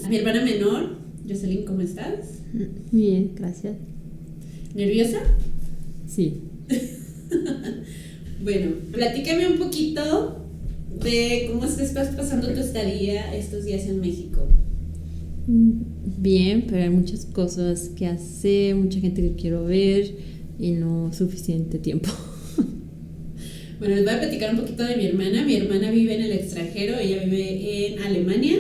Mi hermana menor, Jocelyn, ¿cómo estás? Bien, gracias. ¿Nerviosa? Sí. Bueno, platícame un poquito de cómo estás pasando tu estadía estos días en México. Bien, pero hay muchas cosas que hacer, mucha gente que quiero ver y no suficiente tiempo. Bueno, les voy a platicar un poquito de mi hermana. Mi hermana vive en el extranjero, ella vive en Alemania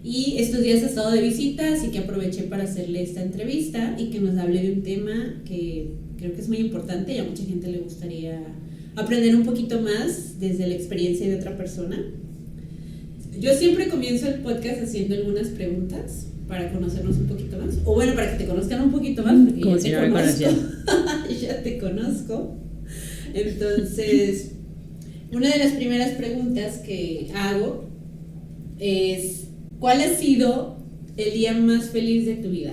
y estos días ha estado de visita, así que aproveché para hacerle esta entrevista y que nos hable de un tema que creo que es muy importante y a mucha gente le gustaría aprender un poquito más desde la experiencia de otra persona. Yo siempre comienzo el podcast haciendo algunas preguntas para conocernos un poquito más, o bueno, para que te conozcan un poquito más, porque Como ya si te no me conozco. conociera. Ya te conozco. Entonces, una de las primeras preguntas que hago es: ¿cuál ha sido el día más feliz de tu vida?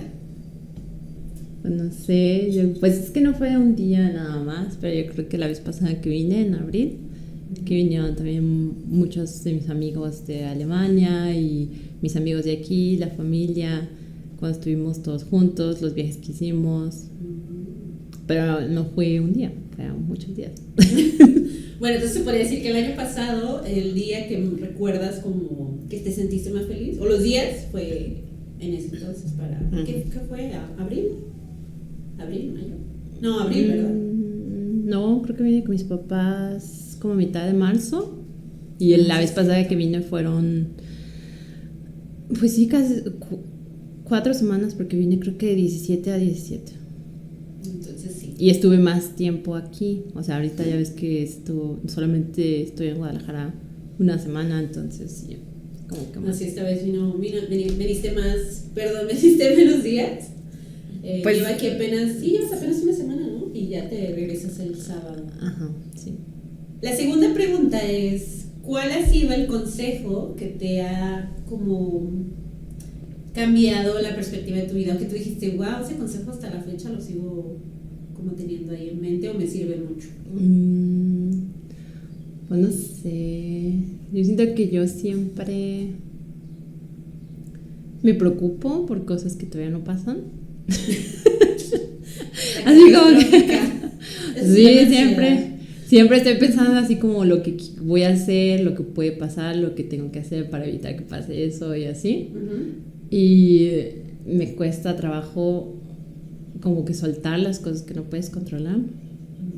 Pues no sé, pues es que no fue un día nada más, pero yo creo que la vez pasada que vine, en abril, que vinieron también muchos de mis amigos de Alemania y mis amigos de aquí, la familia, cuando estuvimos todos juntos, los viajes que hicimos, pero no fue un día, fueron muchos días. Bueno, entonces se podría decir que el año pasado, el día que recuerdas como que te sentiste más feliz, o los días, fue en ese entonces para... ¿Qué fue? ¿Abril? ¿Abril? ¿Mayo? No, abril, ¿verdad? No, creo que vine con mis papás como a mitad de marzo y la vez pasada que vine fueron, pues sí, casi 4 semanas porque vine creo que de 17 a 17. Entonces sí. Y estuve más tiempo aquí, o sea, ahorita ya ves que solamente estoy en Guadalajara una semana, entonces sí, como que más. Así esta vez veniste más, perdón, veniste menos días. Pues, lleva aquí apenas una semana, ¿no? Y ya te regresas el sábado. Ajá, sí. La segunda pregunta es: ¿cuál ha sido el consejo que te ha como cambiado la perspectiva de tu vida? O que tú dijiste, wow, ese consejo hasta la fecha lo sigo como teniendo ahí en mente o me sirve mucho. Pues no sé, yo siento que yo siempre me preocupo por cosas que todavía no pasan. Así como que sí, siempre estoy pensando así como lo que voy a hacer, lo que puede pasar, lo que tengo que hacer para evitar que pase eso y así. Y me cuesta trabajo como que soltar las cosas que no puedes controlar.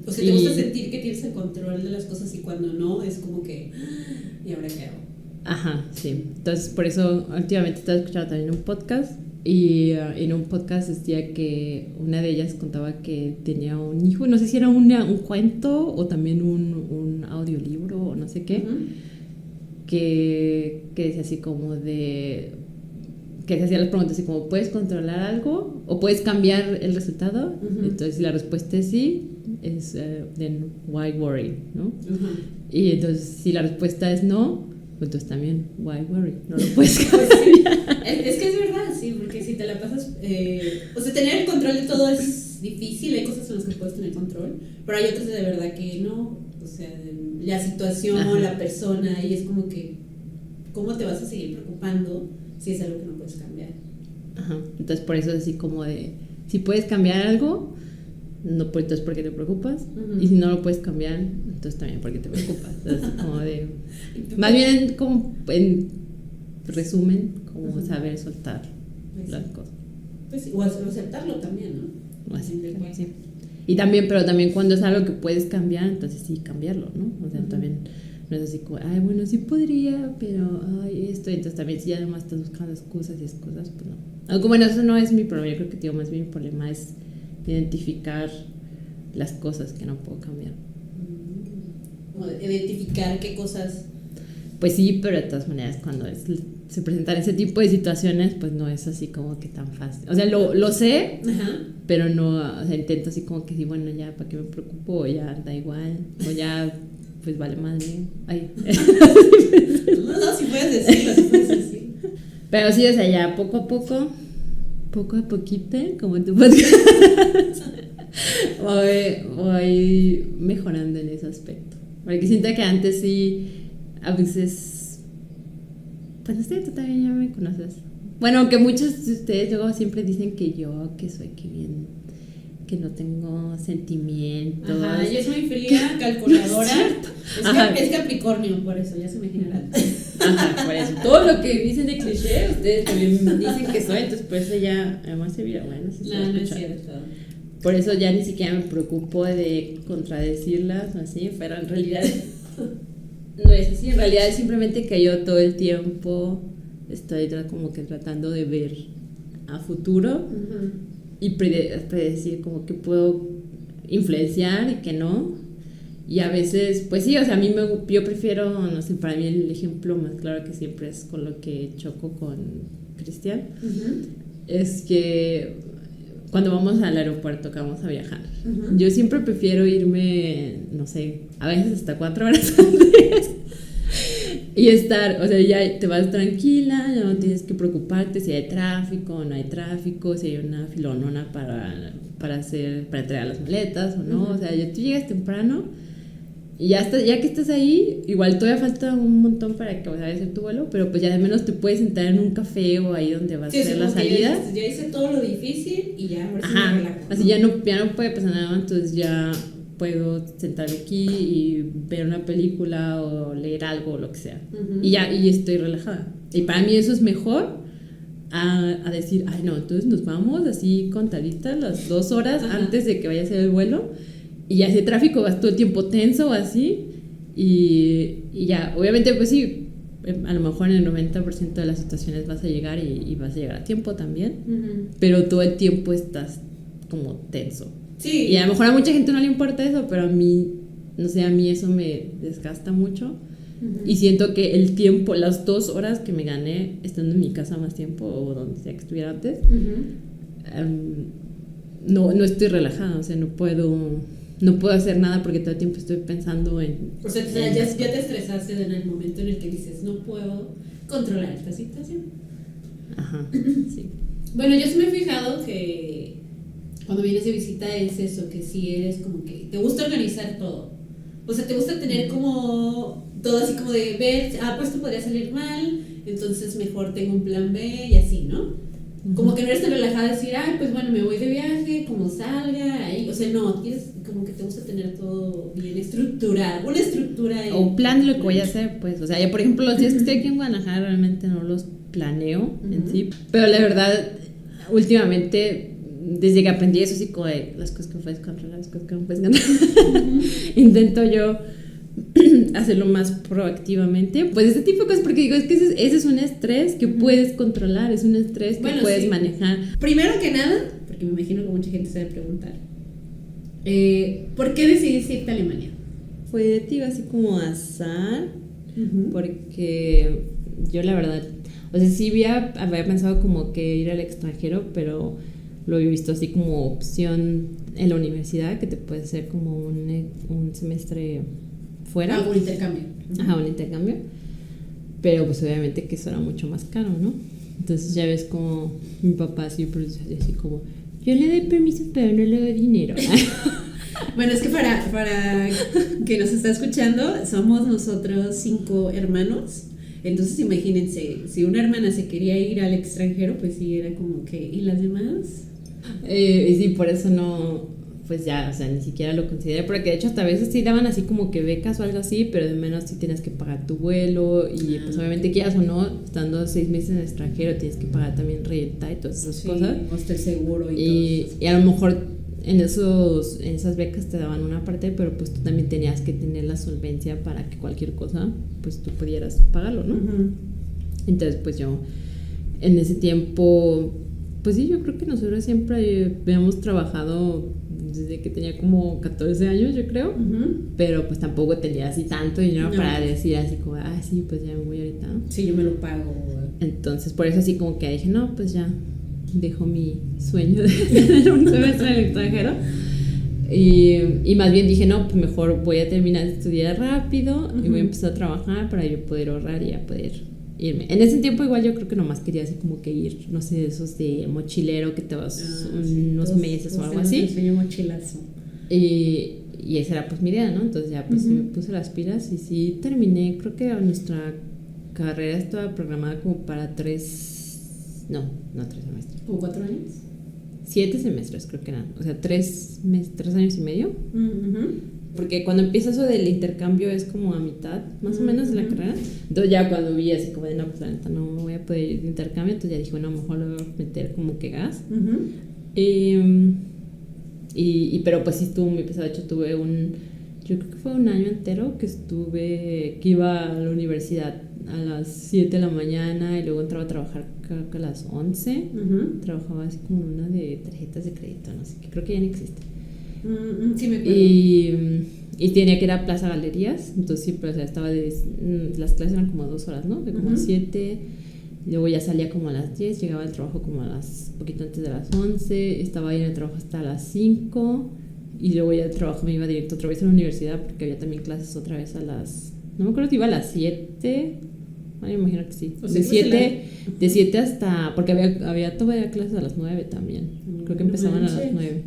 O sea, ¿te gusta sentir que tienes el control de las cosas y cuando no es como que ¿y ahora qué hago? Ajá, sí. Entonces por eso últimamente estaba escuchando también un podcast y en un podcast decía que una de ellas contaba que tenía un hijo, no sé si era un cuento o también un audiolibro o no sé qué, que decía así como de... que se hacía las preguntas así como, ¿puedes controlar algo? ¿O puedes cambiar el resultado? Entonces si la respuesta es sí, es then why worry, ¿no? Y entonces si la respuesta es no, pues entonces también why worry, no lo puedes cambiar. Pues sí. Es que es verdad, sí, porque si te la pasas o sea, tener el control de todo es difícil, hay cosas en las que puedes tener control, pero hay otras de verdad que no, o sea, la situación, Ajá. la persona, y es como que ¿cómo te vas a seguir preocupando si es algo que no puedes cambiar? Ajá. Entonces por eso es así como de, si puedes cambiar algo, no, pues entonces ¿por qué te preocupas? Y si no lo puedes cambiar, entonces también ¿por qué te preocupas? Entonces como de, más bien como en resumen, como saber soltar las cosas. Pues, o aceptarlo también, ¿no? O así, sí. Y también, pero también cuando es algo que puedes cambiar, entonces sí cambiarlo, ¿no? O sea, también no es así como, ay, bueno, sí podría, pero, ay, esto. Entonces también si ya además estás buscando excusas y excusas, pues no. Aunque bueno, eso no es mi problema, yo creo que más bien mi problema es identificar las cosas que no puedo cambiar. Como identificar qué cosas. Pues sí, pero de todas maneras cuando se presentan ese tipo de situaciones, pues no es así como que tan fácil. O sea, lo sé, pero no, o sea, intento así como que sí, bueno, ya, ¿para qué me preocupo? O ya, da igual, o ya, pues vale madre. Ay. No, si puedes decir. Pero sí, o sea, ya poco a poco poquito, como en tu podcast, voy mejorando en ese aspecto. Porque siento que antes sí, a veces, pues no sé, tú también ya me conoces, Bueno, aunque muchos de ustedes luego siempre dicen que soy que bien, que no tengo sentimientos. Ajá, ella es muy fría, calculadora. Es Capricornio, por eso, ya se me general. Ajá, por eso. Todo lo que dicen de cliché, ustedes también dicen que soy, entonces por eso ya, además se vira, bueno, si se va a No es escuchar. cierto. Por eso ya ni siquiera me preocupo de contradecirlas o así, pero en realidad no es así. En realidad es simplemente que yo todo el tiempo estoy como que tratando de ver a futuro y predecir como que puedo influenciar y que no. Y a veces, pues sí, o sea, yo prefiero, no sé, para mí el ejemplo más claro que siempre es con lo que choco con Cristian, es que cuando vamos al aeropuerto, que vamos a viajar, yo siempre prefiero irme, no sé, a veces hasta 4 horas antes y estar, o sea, ya te vas tranquila, ya no tienes que preocuparte si hay tráfico o no hay tráfico, si hay una filonona para entregar las maletas o no, o sea, ya tú llegas temprano y ya que estás ahí, igual todavía falta un montón para que vayas a hacer tu vuelo, pero pues ya de menos te puedes sentar en un café o ahí donde vas a hacer las salidas. Ya hice todo lo difícil y ya ahora sí me relajo. Así ya no puede pasar nada, entonces ya puedo sentarme aquí y ver una película o leer algo o lo que sea. Y estoy relajada. Y para mí eso es mejor a decir, ay no, entonces nos vamos así contaditas las 2 horas antes de que vaya a hacer el vuelo. Y ya ese tráfico vas todo el tiempo tenso o así. Y ya, obviamente, pues sí, a lo mejor en el 90% de las situaciones vas a llegar y vas a llegar a tiempo también. Pero todo el tiempo estás como tenso. Sí. Y a lo mejor a mucha gente no le importa eso, pero a mí, no sé, a mí eso me desgasta mucho. Y siento que el tiempo, las 2 horas que me gané estando en mi casa más tiempo o donde sea que estuviera antes, no estoy relajada, o sea, no puedo hacer nada porque todo el tiempo estoy pensando en... O sea, ya te estresaste en el momento en el que dices, no puedo controlar esta situación. Ajá, sí. Bueno, yo sí me he fijado que cuando vienes de visita es eso, que sí eres como que te gusta organizar todo. O sea, te gusta tener como todo así como de ver, pues esto podría salir mal, entonces mejor tengo un plan B y así, ¿no? Como que no eres tan relajada de decir, pues bueno, me voy de viaje, como salga, ahí. O sea, no, tienes como que te gusta tener todo bien estructurado, una estructura. O un plan de lo que voy a hacer, pues. O sea, yo, por ejemplo, los días que estoy aquí en Guadalajara realmente no los planeo en sí. Pero la verdad, últimamente, desde que aprendí eso, sí, como de las cosas que puedes controlar, las cosas que no puedes controlar, intento yo hacerlo más proactivamente, pues ese tipo de cosas, porque digo, es que ese es un estrés que puedes controlar, es un estrés que puedes manejar. Primero que nada, porque me imagino que mucha gente se debe preguntar, ¿por qué decidiste irte a Alemania? Fue, digo, así como azar, porque yo la verdad, o sea, sí había pensado como que ir al extranjero, pero lo había visto así como opción en la universidad, que te puede hacer como un semestre fuera. Un intercambio. Ajá, un intercambio. Pero pues obviamente que eso era mucho más caro, ¿no? Entonces ya ves como mi papá siempre dice así como, yo le doy permiso pero no le doy dinero. Bueno, es que para que nos está escuchando, somos nosotros 5 hermanos. Entonces imagínense, si una hermana se quería ir al extranjero, pues sí, era como que, ¿y las demás? Y sí, por eso no, pues ya, o sea, ni siquiera lo consideré, porque de hecho hasta a veces sí daban así como que becas o algo así, pero de menos sí tienes que pagar tu vuelo y pues obviamente quieras o no, estando 6 meses en el extranjero tienes que pagar también renta y todas esas cosas. Hasta el seguro y todo. Y a lo mejor en esas becas te daban una parte, pero pues tú también tenías que tener la solvencia para que cualquier cosa, pues tú pudieras pagarlo, ¿no? Entonces pues yo en ese tiempo, pues sí, yo creo que nosotros siempre habíamos trabajado desde que tenía como 14 años, yo creo, pero pues tampoco tenía así tanto dinero para decir así como, sí, pues ya me voy ahorita, ¿no? Sí, yo me lo pago. Entonces por eso así como que dije, no, pues ya dejo mi sueño de tener un semestre en el extranjero y más bien dije, no, pues mejor voy a terminar de estudiar rápido y voy a empezar a trabajar para yo poder ahorrar y ya poder irme. En ese tiempo igual yo creo que nomás quería así como que ir, no sé, esos de mochilero que te vas unos meses o algo así. Mochilazo. Y esa era pues mi idea, ¿no? Entonces ya pues sí me puse las pilas y sí terminé, creo que nuestra carrera estaba programada como para 3 No, no 3 semestres. ¿Como 4 años? 7 semestres creo que eran, o sea, 3 años y medio. Porque cuando empieza eso del intercambio es como a mitad, más o menos, de la carrera. Entonces ya cuando vi así como de, no, pues la neta no voy a poder ir de intercambio, entonces ya dije, bueno, a lo mejor lo voy a meter como que gas. Pero pues sí estuvo muy pesado. De hecho tuve yo creo que fue un año entero que iba a la universidad a las 7 de la mañana y luego entraba a trabajar creo que a las 11. Trabajaba así como una de tarjetas de crédito, no sé, que creo que ya no existe. Sí, me acuerdo. Y tenía que ir a Plaza Galerías, entonces sí, pero o sea, las clases eran como 2 horas, ¿no? De como a 7, luego ya salía como a las 10, llegaba al trabajo como poquito antes de las 11, estaba ahí en el trabajo hasta las 5, y luego ya del trabajo me iba directo otra vez a la universidad porque había también clases otra vez no me acuerdo si iba a las 7, me imagino que sí, o sea, de 7 hasta, porque había todavía clases a las 9 también, creo que empezaban a las 9.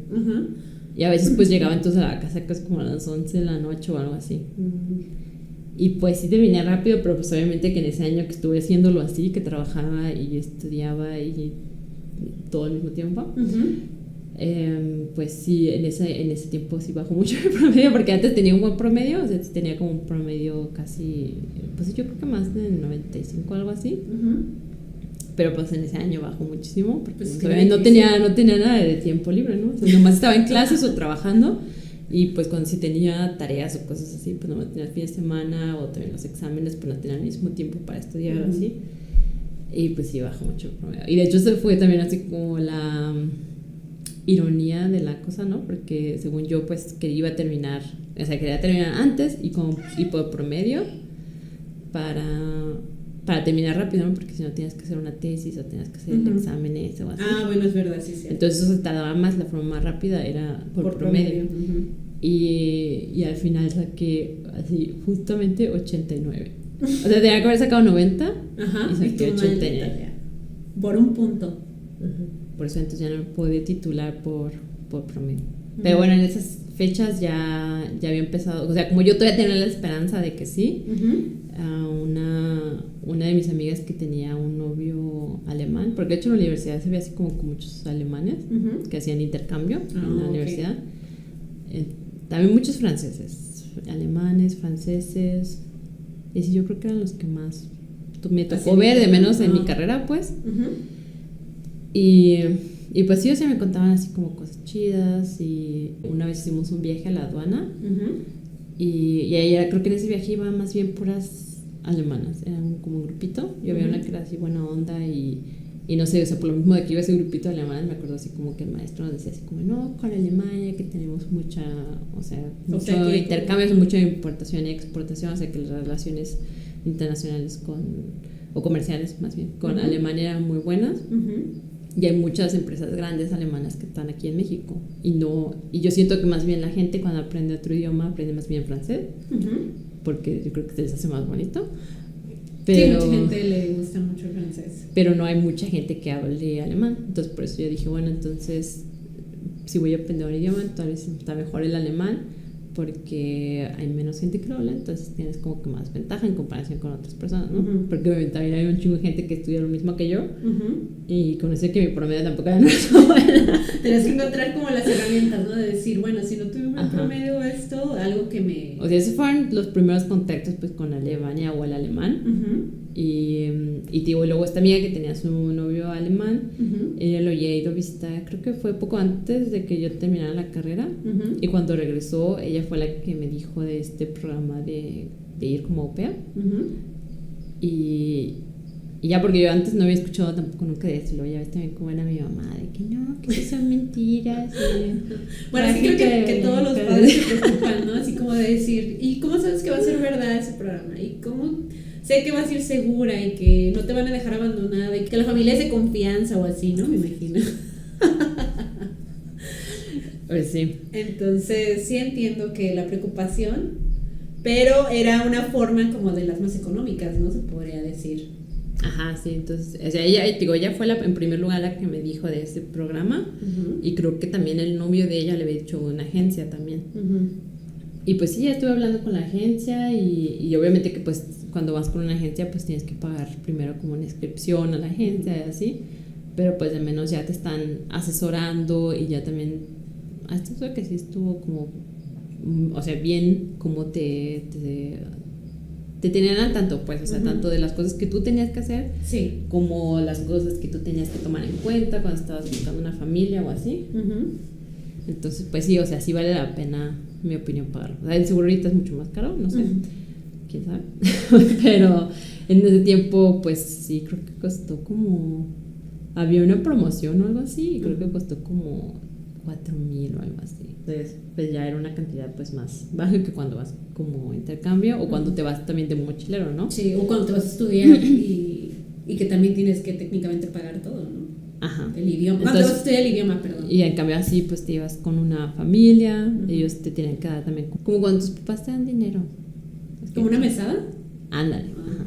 Y a veces pues llegaba entonces a la casa que es como a las 11 de la noche o algo así. Y pues sí terminé rápido, pero pues obviamente que en ese año que estuve haciéndolo así, que trabajaba y estudiaba y todo al mismo tiempo, pues sí, en ese tiempo sí bajó mucho el promedio, porque antes tenía un buen promedio, o sea, tenía como un promedio casi, pues yo creo que más de 95 o algo así. Pero pues en ese año bajó muchísimo porque pues no tenía nada de tiempo libre, ¿no? O sea, nomás estaba en clases o trabajando, y pues cuando sí tenía tareas o cosas así, pues nomás tenía el fin de semana o también los exámenes, pues no tenía el mismo tiempo para estudiar así. Y pues sí bajó mucho el promedio. Y de hecho eso fue también así como la ironía de la cosa, ¿no? Porque según yo pues quería terminar antes y por promedio para terminar rápido, ¿no? Porque si no tienes que hacer una tesis o tienes que hacer exámenes o así. Bueno, es verdad, sí. Entonces eso se tardaba más, la forma más rápida era por promedio. Y al final saqué así justamente 89. O sea, tenía que haber sacado 90 y saqué 89. Por un punto. Por eso entonces ya no me pude titular por promedio. Pero bueno, en esas fechas ya había empezado, o sea, como yo todavía tenía la esperanza de que sí, una de mis amigas que tenía un novio alemán, porque de hecho en la universidad se ve así como con muchos alemanes que hacían intercambio en la universidad, también muchos franceses, alemanes, franceses, y sí, yo creo que eran los que más me tocó ver, de menos en mi carrera, pues. Y pues sí, o sea, me contaban así como cosas chidas. Y una vez hicimos un viaje a la aduana, y ella, creo que en ese viaje iba más bien puras alemanas, eran como un grupito. Yo había una que era así buena onda y no sé, o sea, por lo mismo de que iba ese grupito de alemanes, me acuerdo así como que el maestro nos decía así como, no, con Alemania que tenemos mucho intercambio, mucha importación y exportación, o sea que las relaciones internacionales o comerciales más bien, con Alemania eran muy buenas. Y hay muchas empresas grandes alemanas que están aquí en México. Y yo siento que más bien la gente cuando aprende otro idioma aprende más bien francés, porque yo creo que se les hace más bonito. Pero, sí, mucha gente le gusta mucho el francés. Pero no hay mucha gente que hable alemán. Entonces por eso yo dije, bueno, entonces si voy a aprender un idioma, entonces está mejor el alemán, porque hay menos gente que lo habla, entonces tienes como que más ventaja en comparación con otras personas, ¿no? Porque obviamente también hay un chingo de gente que estudia lo mismo que yo, y conocer que mi promedio tampoco era nada buena. Tienes que encontrar como las herramientas, ¿no? De decir, bueno, si no tuve un buen promedio, algo que me... O sea, esos fueron los primeros contactos pues con Alemania o el alemán. Y luego esta amiga que tenía su novio alemán, ella lo había ido a visitar, creo que fue poco antes de que yo terminara la carrera, y cuando regresó ella fue la que me dijo de este programa de ir como au pair. Y ya, porque yo antes no había escuchado tampoco nunca de eso, luego ya ves también cómo era mi mamá, de que no, que eso son mentiras. Bueno, sí creo que todos los padres se preocupan, ¿no? Así como de decir, ¿y cómo sabes que va a ser verdad ese programa? ¿Y cómo sé que vas a ir segura y que no te van a dejar abandonada y que la familia es de confianza o así, ¿no? Me imagino. Pues sí. Entonces sí entiendo que la preocupación, pero era una forma como de las más económicas, ¿no? Se podría decir. Ajá, sí, entonces, o sea, ella fue en primer lugar la que me dijo de ese programa, y creo que también el novio de ella le había dicho una agencia también. Y pues sí, ya estuve hablando con la agencia, y obviamente que pues cuando vas con una agencia pues tienes que pagar primero como una inscripción a la agencia y así, pero pues de menos ya te están asesorando y ya también, hasta eso que sí estuvo como, o sea, bien como te tenían al tanto, pues, o sea, tanto de las cosas que tú tenías que hacer, sí, como las cosas que tú tenías que tomar en cuenta cuando estabas buscando una familia o así. Entonces, pues sí, o sea, sí vale la pena, en mi opinión, pagarlo. O sea, el seguro ahorita es mucho más caro, no sé, quién sabe. Pero en ese tiempo, pues sí, creo que costó como, había una promoción o algo así, y creo que costó como 4,000 o algo así. Entonces, pues ya era una cantidad pues más baja que cuando vas como intercambio o cuando te vas también de mochilero, ¿no? Sí, o cuando te vas a estudiar y que también tienes que técnicamente pagar todo, ¿no? Ajá. El idioma. Entonces, Cuando vas a estudiar el idioma, perdón. Y en cambio así pues te ibas con una familia, ellos te tienen que dar también, como cuando tus papás te dan dinero. ¿Como una mesada? Ándale. Ajá.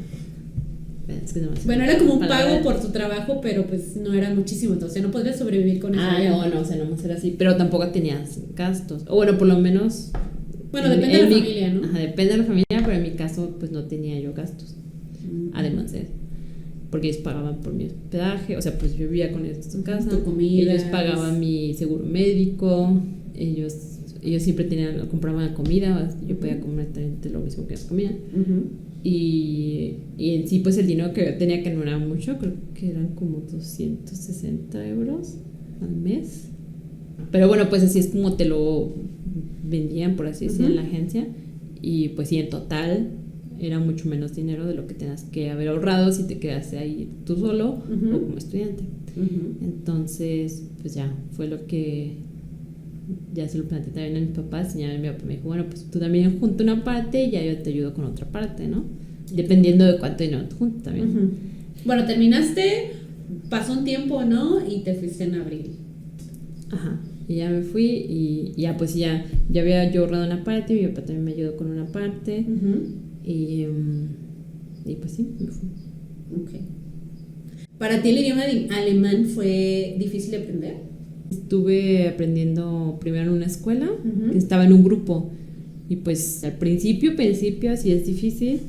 Es que no sé. Bueno, era como un pago por tu trabajo, pero pues no era muchísimo, o sea, no podrías sobrevivir con eso. No, o sea, no era así, pero tampoco tenías gastos, o bueno, por lo menos. Bueno, depende de la familia, ¿no? Ajá, depende de la familia, pero en mi caso pues no tenía yo gastos, además de eso, porque ellos pagaban por mi hospedaje, o sea, pues yo vivía con ellos en su casa, tu comida, ellos pagaban mi seguro médico, ellos siempre compraban comida, yo podía comer también lo mismo que ellos comían. Y en sí pues el dinero que yo tenía, que no era mucho, creo que eran como 260 euros al mes, pero bueno, pues así es como te lo vendían, por así decir, en la agencia. Y pues sí, en total era mucho menos dinero de lo que tenías que haber ahorrado si te quedaste ahí tú solo o como estudiante. Entonces pues ya fue lo que ya se lo planteé también a mis papás, y ya mi papá me dijo, bueno, pues tú también junta una parte y ya yo te ayudo con otra parte, ¿no? Dependiendo de cuánto dinero te juntas también. Bueno, terminaste, pasó un tiempo, ¿no? Y te fuiste en abril. Ajá. Y ya me fui y ya pues ya había yo ahorrado una parte, mi papá también me ayudó con una parte. Y pues sí, me fui. Okay. ¿Para ti el idioma alemán fue difícil de aprender? Estuve aprendiendo primero en una escuela, que estaba en un grupo, y pues al principio sí es difícil,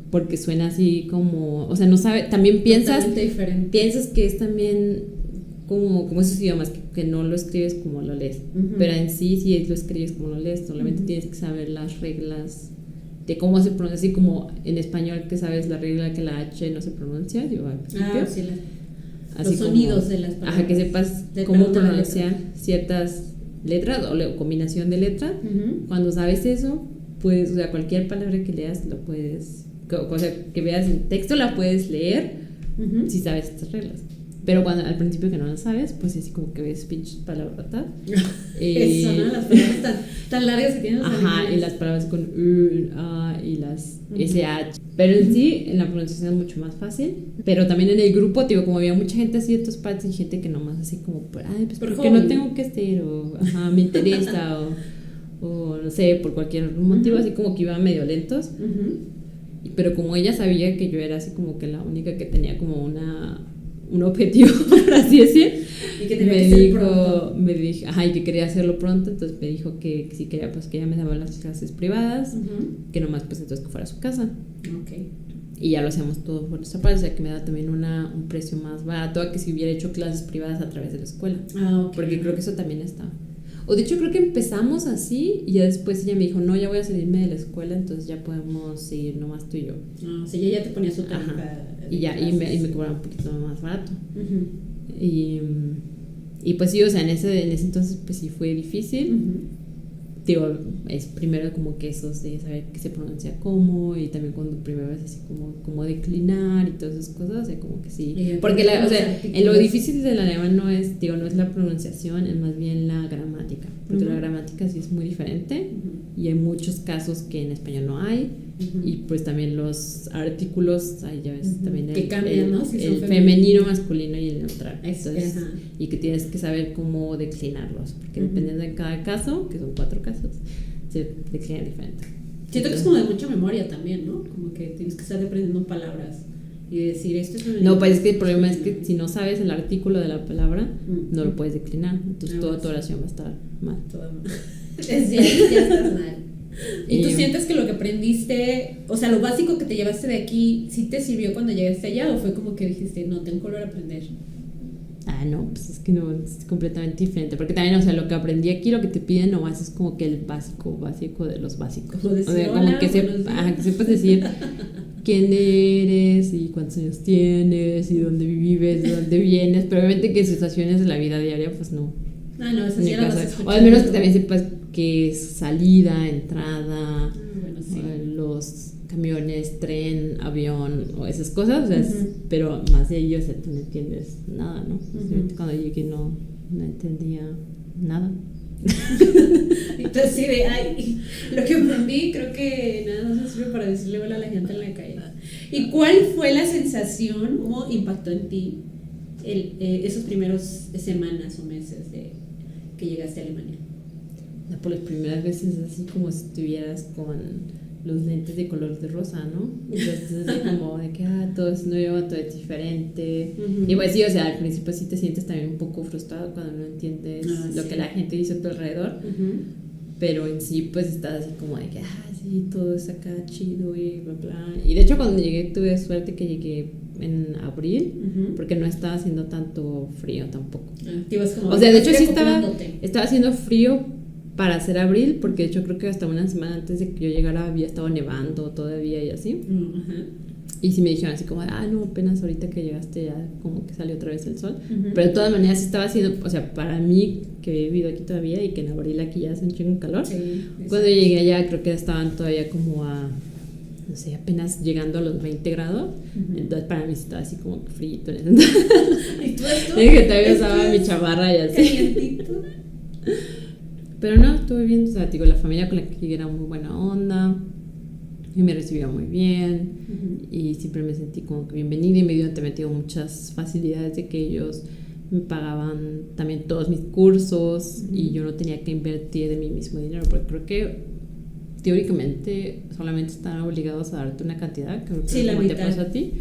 porque suena así como, o sea, no sabe, también piensas que es también como esos idiomas que no lo escribes como lo lees, pero en sí lo escribes como lo lees, solamente tienes que saber las reglas de cómo se pronuncia, así como en español que sabes la regla que la H no se pronuncia, digo, al principio. Sí, así los sonidos de las palabras. Ajá, que sepas cómo pronunciar ciertas letras o combinación de letras. Cuando sabes eso, pues, o sea, cualquier palabra que leas lo puedes, o sea, que veas en texto la puedes leer si sabes estas reglas. Pero cuando al principio que no lo sabes, pues así como que ves pinches palabrotas. Eso, ¿no? Las palabras tan largas que tienen. Ajá, y las palabras con U, A y las SH. Pero en sí, en la pronunciación es mucho más fácil. Pero también en el grupo, digo, como había mucha gente así de otras partes y gente que nomás así como, ay, pues porque no tengo que estar, o ajá, me interesa, o no sé, por cualquier motivo, así como que iban medio lentos. Pero como ella sabía que yo era así como que la única que tenía como un objetivo, por así decir, y que me dijo, ajá, y que quería hacerlo pronto, entonces me dijo que si quería, pues que ella me daba las clases privadas, que nomás pues entonces que fuera a su casa. Y ya lo hacíamos todo por nuestra parte, o sea que me da también un precio más barato a que si hubiera hecho clases privadas a través de la escuela. Porque creo que eso también está. O de hecho creo que empezamos así y ya después ella me dijo, no, ya voy a salirme de la escuela, entonces ya podemos seguir nomás tú y yo. O sea, ella ya te ponía su tarifa. Y me cobraba un poquito más barato. Y pues sí, o sea, en ese entonces pues sí fue difícil. Digo, es primero como que esos de saber que se pronuncia cómo, y también cuando primero ves así como declinar y todas esas cosas, o sea, como que sí. Porque o sea, en lo difícil del alemán no es la pronunciación, es más bien la gramática, porque la gramática sí es muy diferente y hay muchos casos que en español no hay. Y pues también los artículos, ahí ya ves, también que cambian, ¿no? Si el femenino, masculino y el neutral. Entonces, y que tienes que saber cómo declinarlos, porque dependiendo de cada caso, que son 4 casos, se declinan diferente. Siento que es como de mucha memoria también, ¿no? Como que tienes que estar aprendiendo palabras y decir esto es femenino. No, pues es que el problema es que si no sabes el artículo de la palabra, no lo puedes declinar, entonces toda tu oración va a estar mal. Toda mal. Desde ahí ya estás mal. ¿Y tú sientes que lo que aprendiste, o sea, lo básico que te llevaste de aquí, sí te sirvió cuando llegaste allá, o fue como que dijiste, no, tengo que volver a aprender? No, pues es que no, es completamente diferente. Porque también, o sea, lo que aprendí aquí, lo que te piden nomás es como que el básico de los básicos. Como decir, o sea, hola, como que, que sepas decir quién eres y cuántos años tienes y dónde vives, de dónde vienes. Pero obviamente que situaciones de la vida diaria, pues no. No, eso sí lo vas a escuchar. O al menos que también sepas que es salida, entrada, Bueno, sí. los camiones, tren, avión o esas cosas, o sea, pero más de ello, o sea, tú no entiendes nada, ¿no? Cuando llegué no entendía nada. Entonces sí, lo que aprendí creo que nada más sirve para decirle hola a la gente en la calle. ¿Y cuál fue la sensación, cómo impactó en ti esos primeros semanas o meses de que llegaste a Alemania? Por las primeras veces así como si estuvieras con los lentes de color de rosa, ¿no? Entonces así como de que todo es nuevo, todo es diferente. Y pues sí, o sea, al principio sí te sientes también un poco frustrado cuando no entiendes lo que la gente dice a tu alrededor. Pero en sí pues estás así como de que sí, todo es acá chido y bla bla. Y de hecho cuando llegué tuve suerte que llegué en abril, porque no estaba haciendo tanto frío tampoco. O sea, de hecho sí estaba haciendo frío para hacer abril, porque de hecho creo que hasta una semana antes de que yo llegara había estado nevando todavía y así. Y sí me dijeron así como, no, apenas ahorita que llegaste ya como que salió otra vez el sol. Pero de todas maneras sí estaba haciendo, o sea, para mí que he vivido aquí todavía y que en abril aquí ya hace un chingo de calor. Cuando llegué allá creo que estaban todavía como no sé, apenas llegando a los 20 grados. Entonces para mí estaba así como frito. ¿Y tú que todavía usaba mi chamarra y así. Calientito. Pero no, estuve bien, o sea, digo, la familia con la que llegué era muy buena onda y me recibió muy bien y siempre me sentí como que bienvenida. Y me dio también muchas facilidades de que ellos me pagaban también todos mis cursos y yo no tenía que invertir de mi mismo dinero, porque creo que teóricamente solamente están obligados a darte una cantidad, creo que la como mitad te pasó a ti,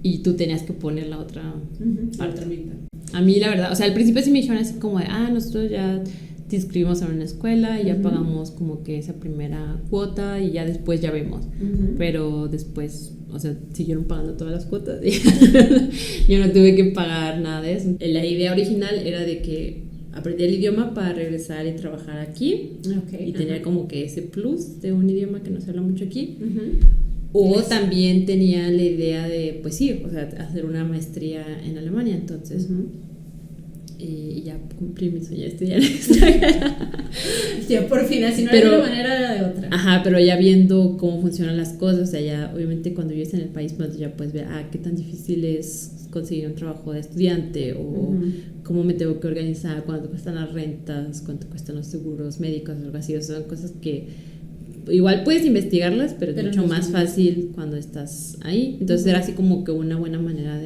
y tú tenías que poner la otra parte. A mí la verdad, o sea, al principio sí me dijeron así como de, nosotros ya te inscribimos en una escuela y ya pagamos como que esa primera cuota y ya después ya vemos. Pero después, o sea, siguieron pagando todas las cuotas y yo no tuve que pagar nada de eso. La idea original era de que aprendí el idioma para regresar y trabajar aquí y tener como que ese plus de un idioma que no se habla mucho aquí. O también tenía la idea de, pues sí, o sea, hacer una maestría en Alemania, entonces y ya cumplí mi sueño de estudiar en extranjera. Ya por fin, así no era de una manera era de otra. Pero ya viendo cómo funcionan las cosas, o sea, ya obviamente cuando vives en el país, pues ya puedes ver qué tan difícil es conseguir un trabajo de estudiante o cómo me tengo que organizar, cuánto cuestan las rentas, cuánto cuestan los seguros médicos, algo así. O sea, son cosas que igual puedes investigarlas, pero es mucho más fácil cuando estás ahí. Entonces era así como que una buena manera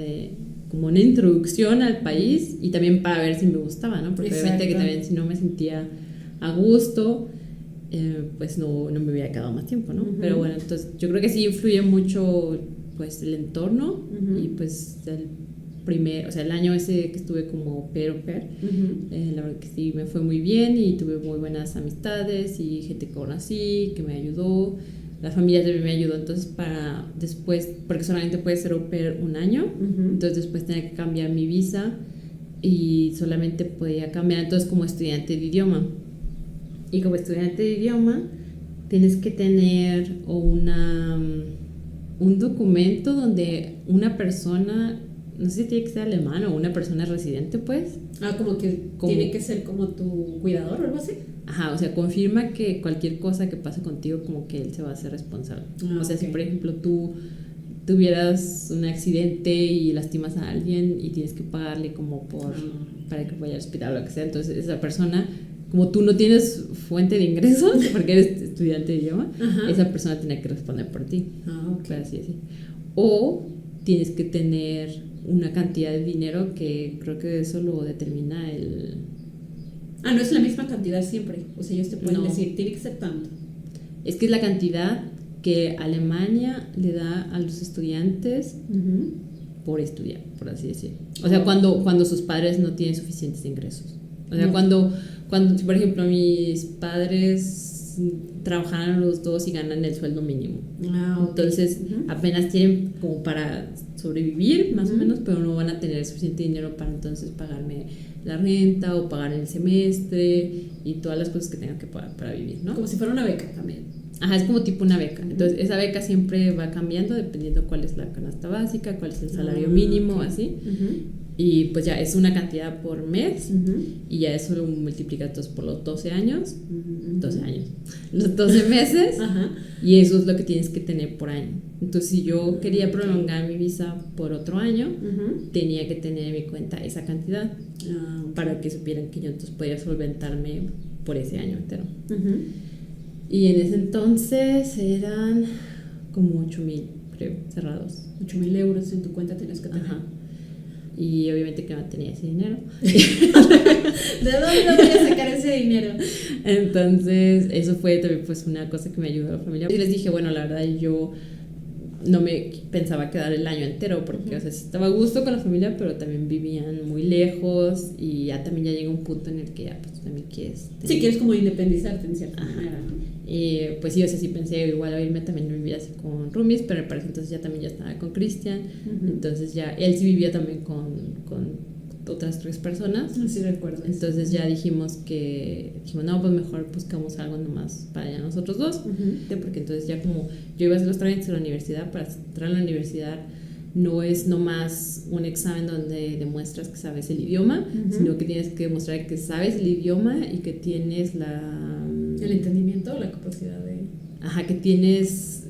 como una introducción al país y también para ver si me gustaba, ¿no? Porque obviamente que también si no me sentía a gusto, pues no me hubiera quedado más tiempo, ¿no? Pero bueno, entonces yo creo que sí influye mucho pues el entorno y pues el año ese que estuve como au pair, la verdad que sí me fue muy bien y tuve muy buenas amistades y gente que conocí, que me ayudó. La familia también me ayudó, entonces para después, porque solamente puede ser au pair un año, entonces después tenía que cambiar mi visa y solamente podía cambiar entonces como estudiante de idioma. Y como estudiante de idioma tienes que tener un documento donde una persona, no sé si tiene que ser alemán o una persona residente, pues. Como que tiene que ser como tu cuidador o algo así. O sea, confirma que cualquier cosa que pase contigo, como que él se va a hacer responsable. O sea, si por ejemplo tú tuvieras un accidente y lastimas a alguien y tienes que pagarle como para que vaya al hospital o lo que sea, entonces esa persona, como tú no tienes fuente de ingresos porque eres estudiante de idioma, esa persona tiene que responder por ti. Así. O tienes que tener una cantidad de dinero que creo que eso lo determina el... no es la misma cantidad siempre. O sea, ellos te pueden decir, tiene que ser tanto. Es que es la cantidad que Alemania le da a los estudiantes por estudiar, por así decirlo. O sea, cuando sus padres no tienen suficientes ingresos. O sea, cuando por ejemplo mis padres trabajaran los dos y ganan el sueldo mínimo. Okay. Entonces apenas tienen como para sobrevivir más o menos, pero no van a tener suficiente dinero para entonces pagarme la renta o pagar el semestre y todas las cosas que tengan que pagar para vivir, ¿no? Como si fuera una beca también. Ajá, es como tipo una beca. Entonces esa beca siempre va cambiando dependiendo cuál es la canasta básica, cuál es el salario mínimo, así. Y pues ya es una cantidad por mes y ya eso lo multiplicas entonces por los 12 años, 12 años, los 12 meses y eso es lo que tienes que tener por año. Entonces si yo quería prolongar mi visa por otro año, tenía que tener en mi cuenta esa cantidad para que supieran que yo entonces podía solventarme por ese año entero. Y en ese entonces eran como 8,000, creo, cerrados. 8,000 euros en tu cuenta tenías que tener. Y obviamente que no tenía ese dinero. ¿De dónde voy a sacar ese dinero? Entonces eso fue también pues una cosa que me ayudó a la familia. Y les dije, bueno, la verdad yo no me pensaba quedar el año entero porque o sea, estaba a gusto con la familia, pero también vivían muy lejos y ya también ya llega un punto en el que ya pues también quieres sí, quieres como independizarte en cierta manera, ¿no? Y pues sí, o sea, sí pensé igual a irme también a vivir así con roomies, pero para ese entonces ya también ya estaba con Cristian, entonces ya él sí vivía también con otras 3 personas. Sí, recuerdo. Entonces ya dijimos, no, pues mejor buscamos algo nomás para ya nosotros dos, porque entonces ya como yo iba a hacer los trámites a la universidad, para entrar a la universidad no es nomás un examen donde demuestras que sabes el idioma, sino que tienes que demostrar que sabes el idioma y que tienes el entendimiento, la capacidad de... Ajá, que tienes...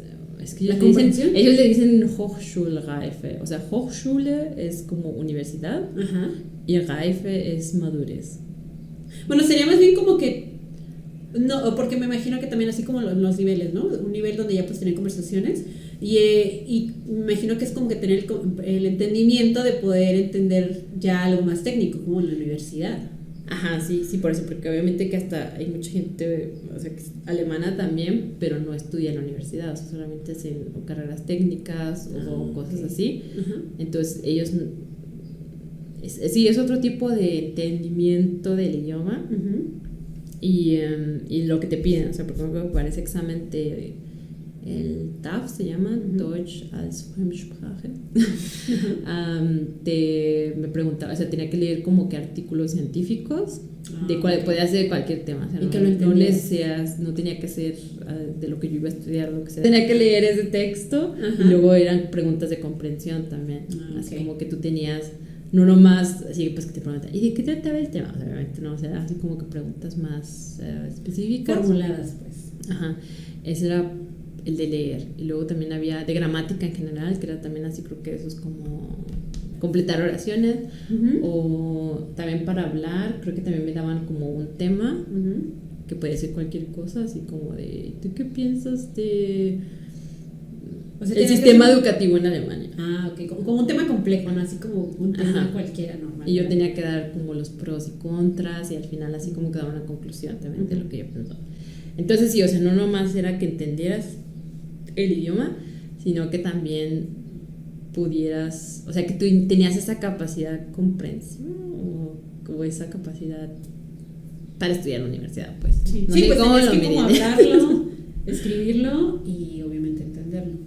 Es que ellos le dicen Hochschulreife, o sea, Hochschule es como universidad y Reife es madurez. Bueno, sería más bien como que... No, porque me imagino que también así como los niveles, ¿no? Un nivel donde ya puedes tener conversaciones y me imagino que es como que tener el entendimiento de poder entender ya algo más técnico, como en la universidad. Ajá, sí, por eso, porque obviamente que hasta hay mucha gente, o sea, que es alemana también, pero no estudia en la universidad, o sea, solamente hacen carreras técnicas o cosas así. Entonces ellos, sí, es otro tipo de entendimiento del idioma y lo que te piden, o sea, por ejemplo, para ese examen el TAF se llama Deutsch als Fremdsprache. Me preguntaba, o sea, tenía que leer como que artículos científicos podía ser de cualquier tema, o sea, no tenía que ser de lo que yo iba a estudiar o lo que sea. Tenía que leer ese texto y luego eran preguntas de comprensión también, así como que tú tenías no nomás así pues que te preguntan ¿y de qué trataba el tema? O sea, obviamente no, o sea, así como que preguntas más específicas, formuladas pues. Ese era el de leer. Y luego también había de gramática en general, que era también así, creo que eso es como completar oraciones. O también para hablar, creo que también me daban como un tema que puede ser cualquier cosa, así como de ¿tú qué piensas de el sistema educativo en Alemania? Ok, como un tema complejo, ¿no? Así como un tema cualquiera normal. Y yo tenía que dar como los pros y contras y al final así como que daba una conclusión también de lo que yo pensaba. Entonces sí, o sea, no nomás era que entendieras el idioma, sino que también pudieras, o sea, que tú tenías esa capacidad comprensiva o esa capacidad para estudiar en la universidad, pues. Sí, no sé pues cómo tenías que como hablarlo, escribirlo y obviamente entenderlo.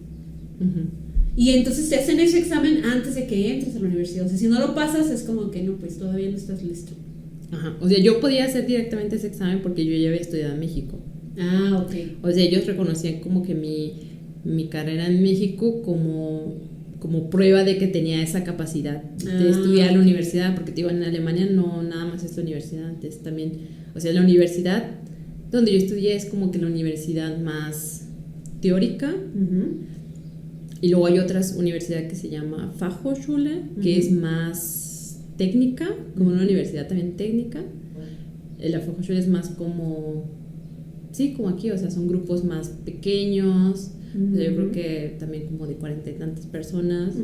Y entonces te hacen ese examen antes de que entres a la universidad. O sea, si no lo pasas es como que no, pues todavía no estás listo. O sea, yo podía hacer directamente ese examen porque yo ya había estudiado en México. Ok. O sea, ellos reconocían como que mi carrera en México como prueba de que tenía esa capacidad de estudiar en la universidad, porque te digo, en Alemania no nada más es la universidad, antes también, o sea, la universidad donde yo estudié es como que la universidad más teórica, y luego hay otras universidades que se llama Fachhochschule, que es más técnica, como una universidad también técnica. La Fachhochschule es más como, sí, como aquí, o sea, son grupos más pequeños. O sea, yo creo que también como de 40 y tantas personas,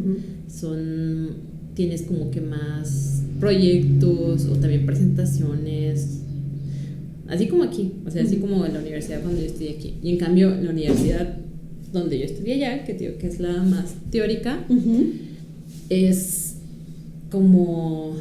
tienes como que más proyectos o también presentaciones, así como aquí, o sea, así como en la universidad cuando yo estudié aquí. Y en cambio, la universidad donde yo estudié allá, que digo que es la más teórica, es como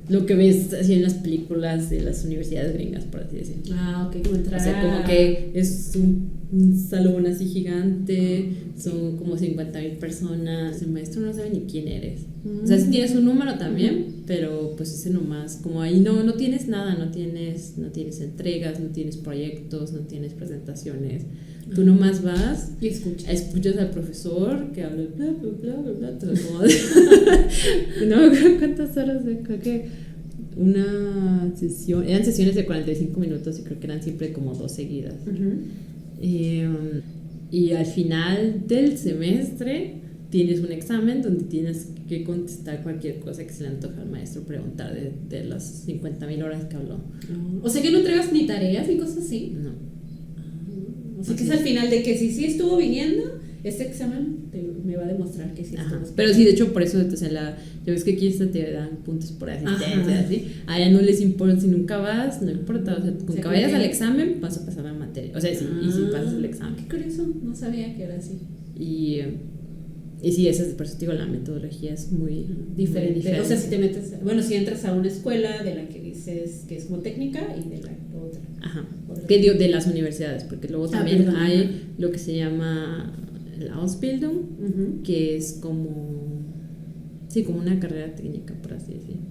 lo que ves así en las películas de las universidades gringas, por así decirlo. Ah, ok, como entrar. O sea, como que es un salón así gigante, son como 50,000 personas, el maestro no sabe ni quién eres. O sea, sí tienes un número también, pero pues ese nomás, como ahí no tienes nada, no tienes entregas, no tienes proyectos, no tienes presentaciones. Tú nomás vas y escuchas al profesor que habla bla bla bla bla bla, te lo acomodas. No me acuerdo cuántas horas, creo que una sesión, eran sesiones de 45 minutos y creo que eran siempre como 2 seguidas. Y al final del semestre tienes un examen donde tienes que contestar cualquier cosa que se le antoja al maestro, preguntar de las 50,000 horas que habló. O sea que no entregas ni tareas ni cosas así. No. O sea que es al final de que si sí estuvo viniendo, este examen me va a demostrar que sí estuvo. Pero sí, de hecho, por eso, o sea, ya ves que aquí te dan puntos por asistencia, así. A ella no les importa, si nunca vas, no importa. O sea, con que vayas al examen, vas a pasar la materia. O sea, sí, y si pasas el examen. Qué curioso, no sabía que era así. Y sí, por eso te digo, la metodología es muy diferente. O sea, si te metes, bueno, si entras a una escuela de la que dices que es como técnica y de la otra. Ajá. Que de las universidades, porque luego también hay lo que se llama el Ausbildung, que es como una carrera técnica, por así decirlo.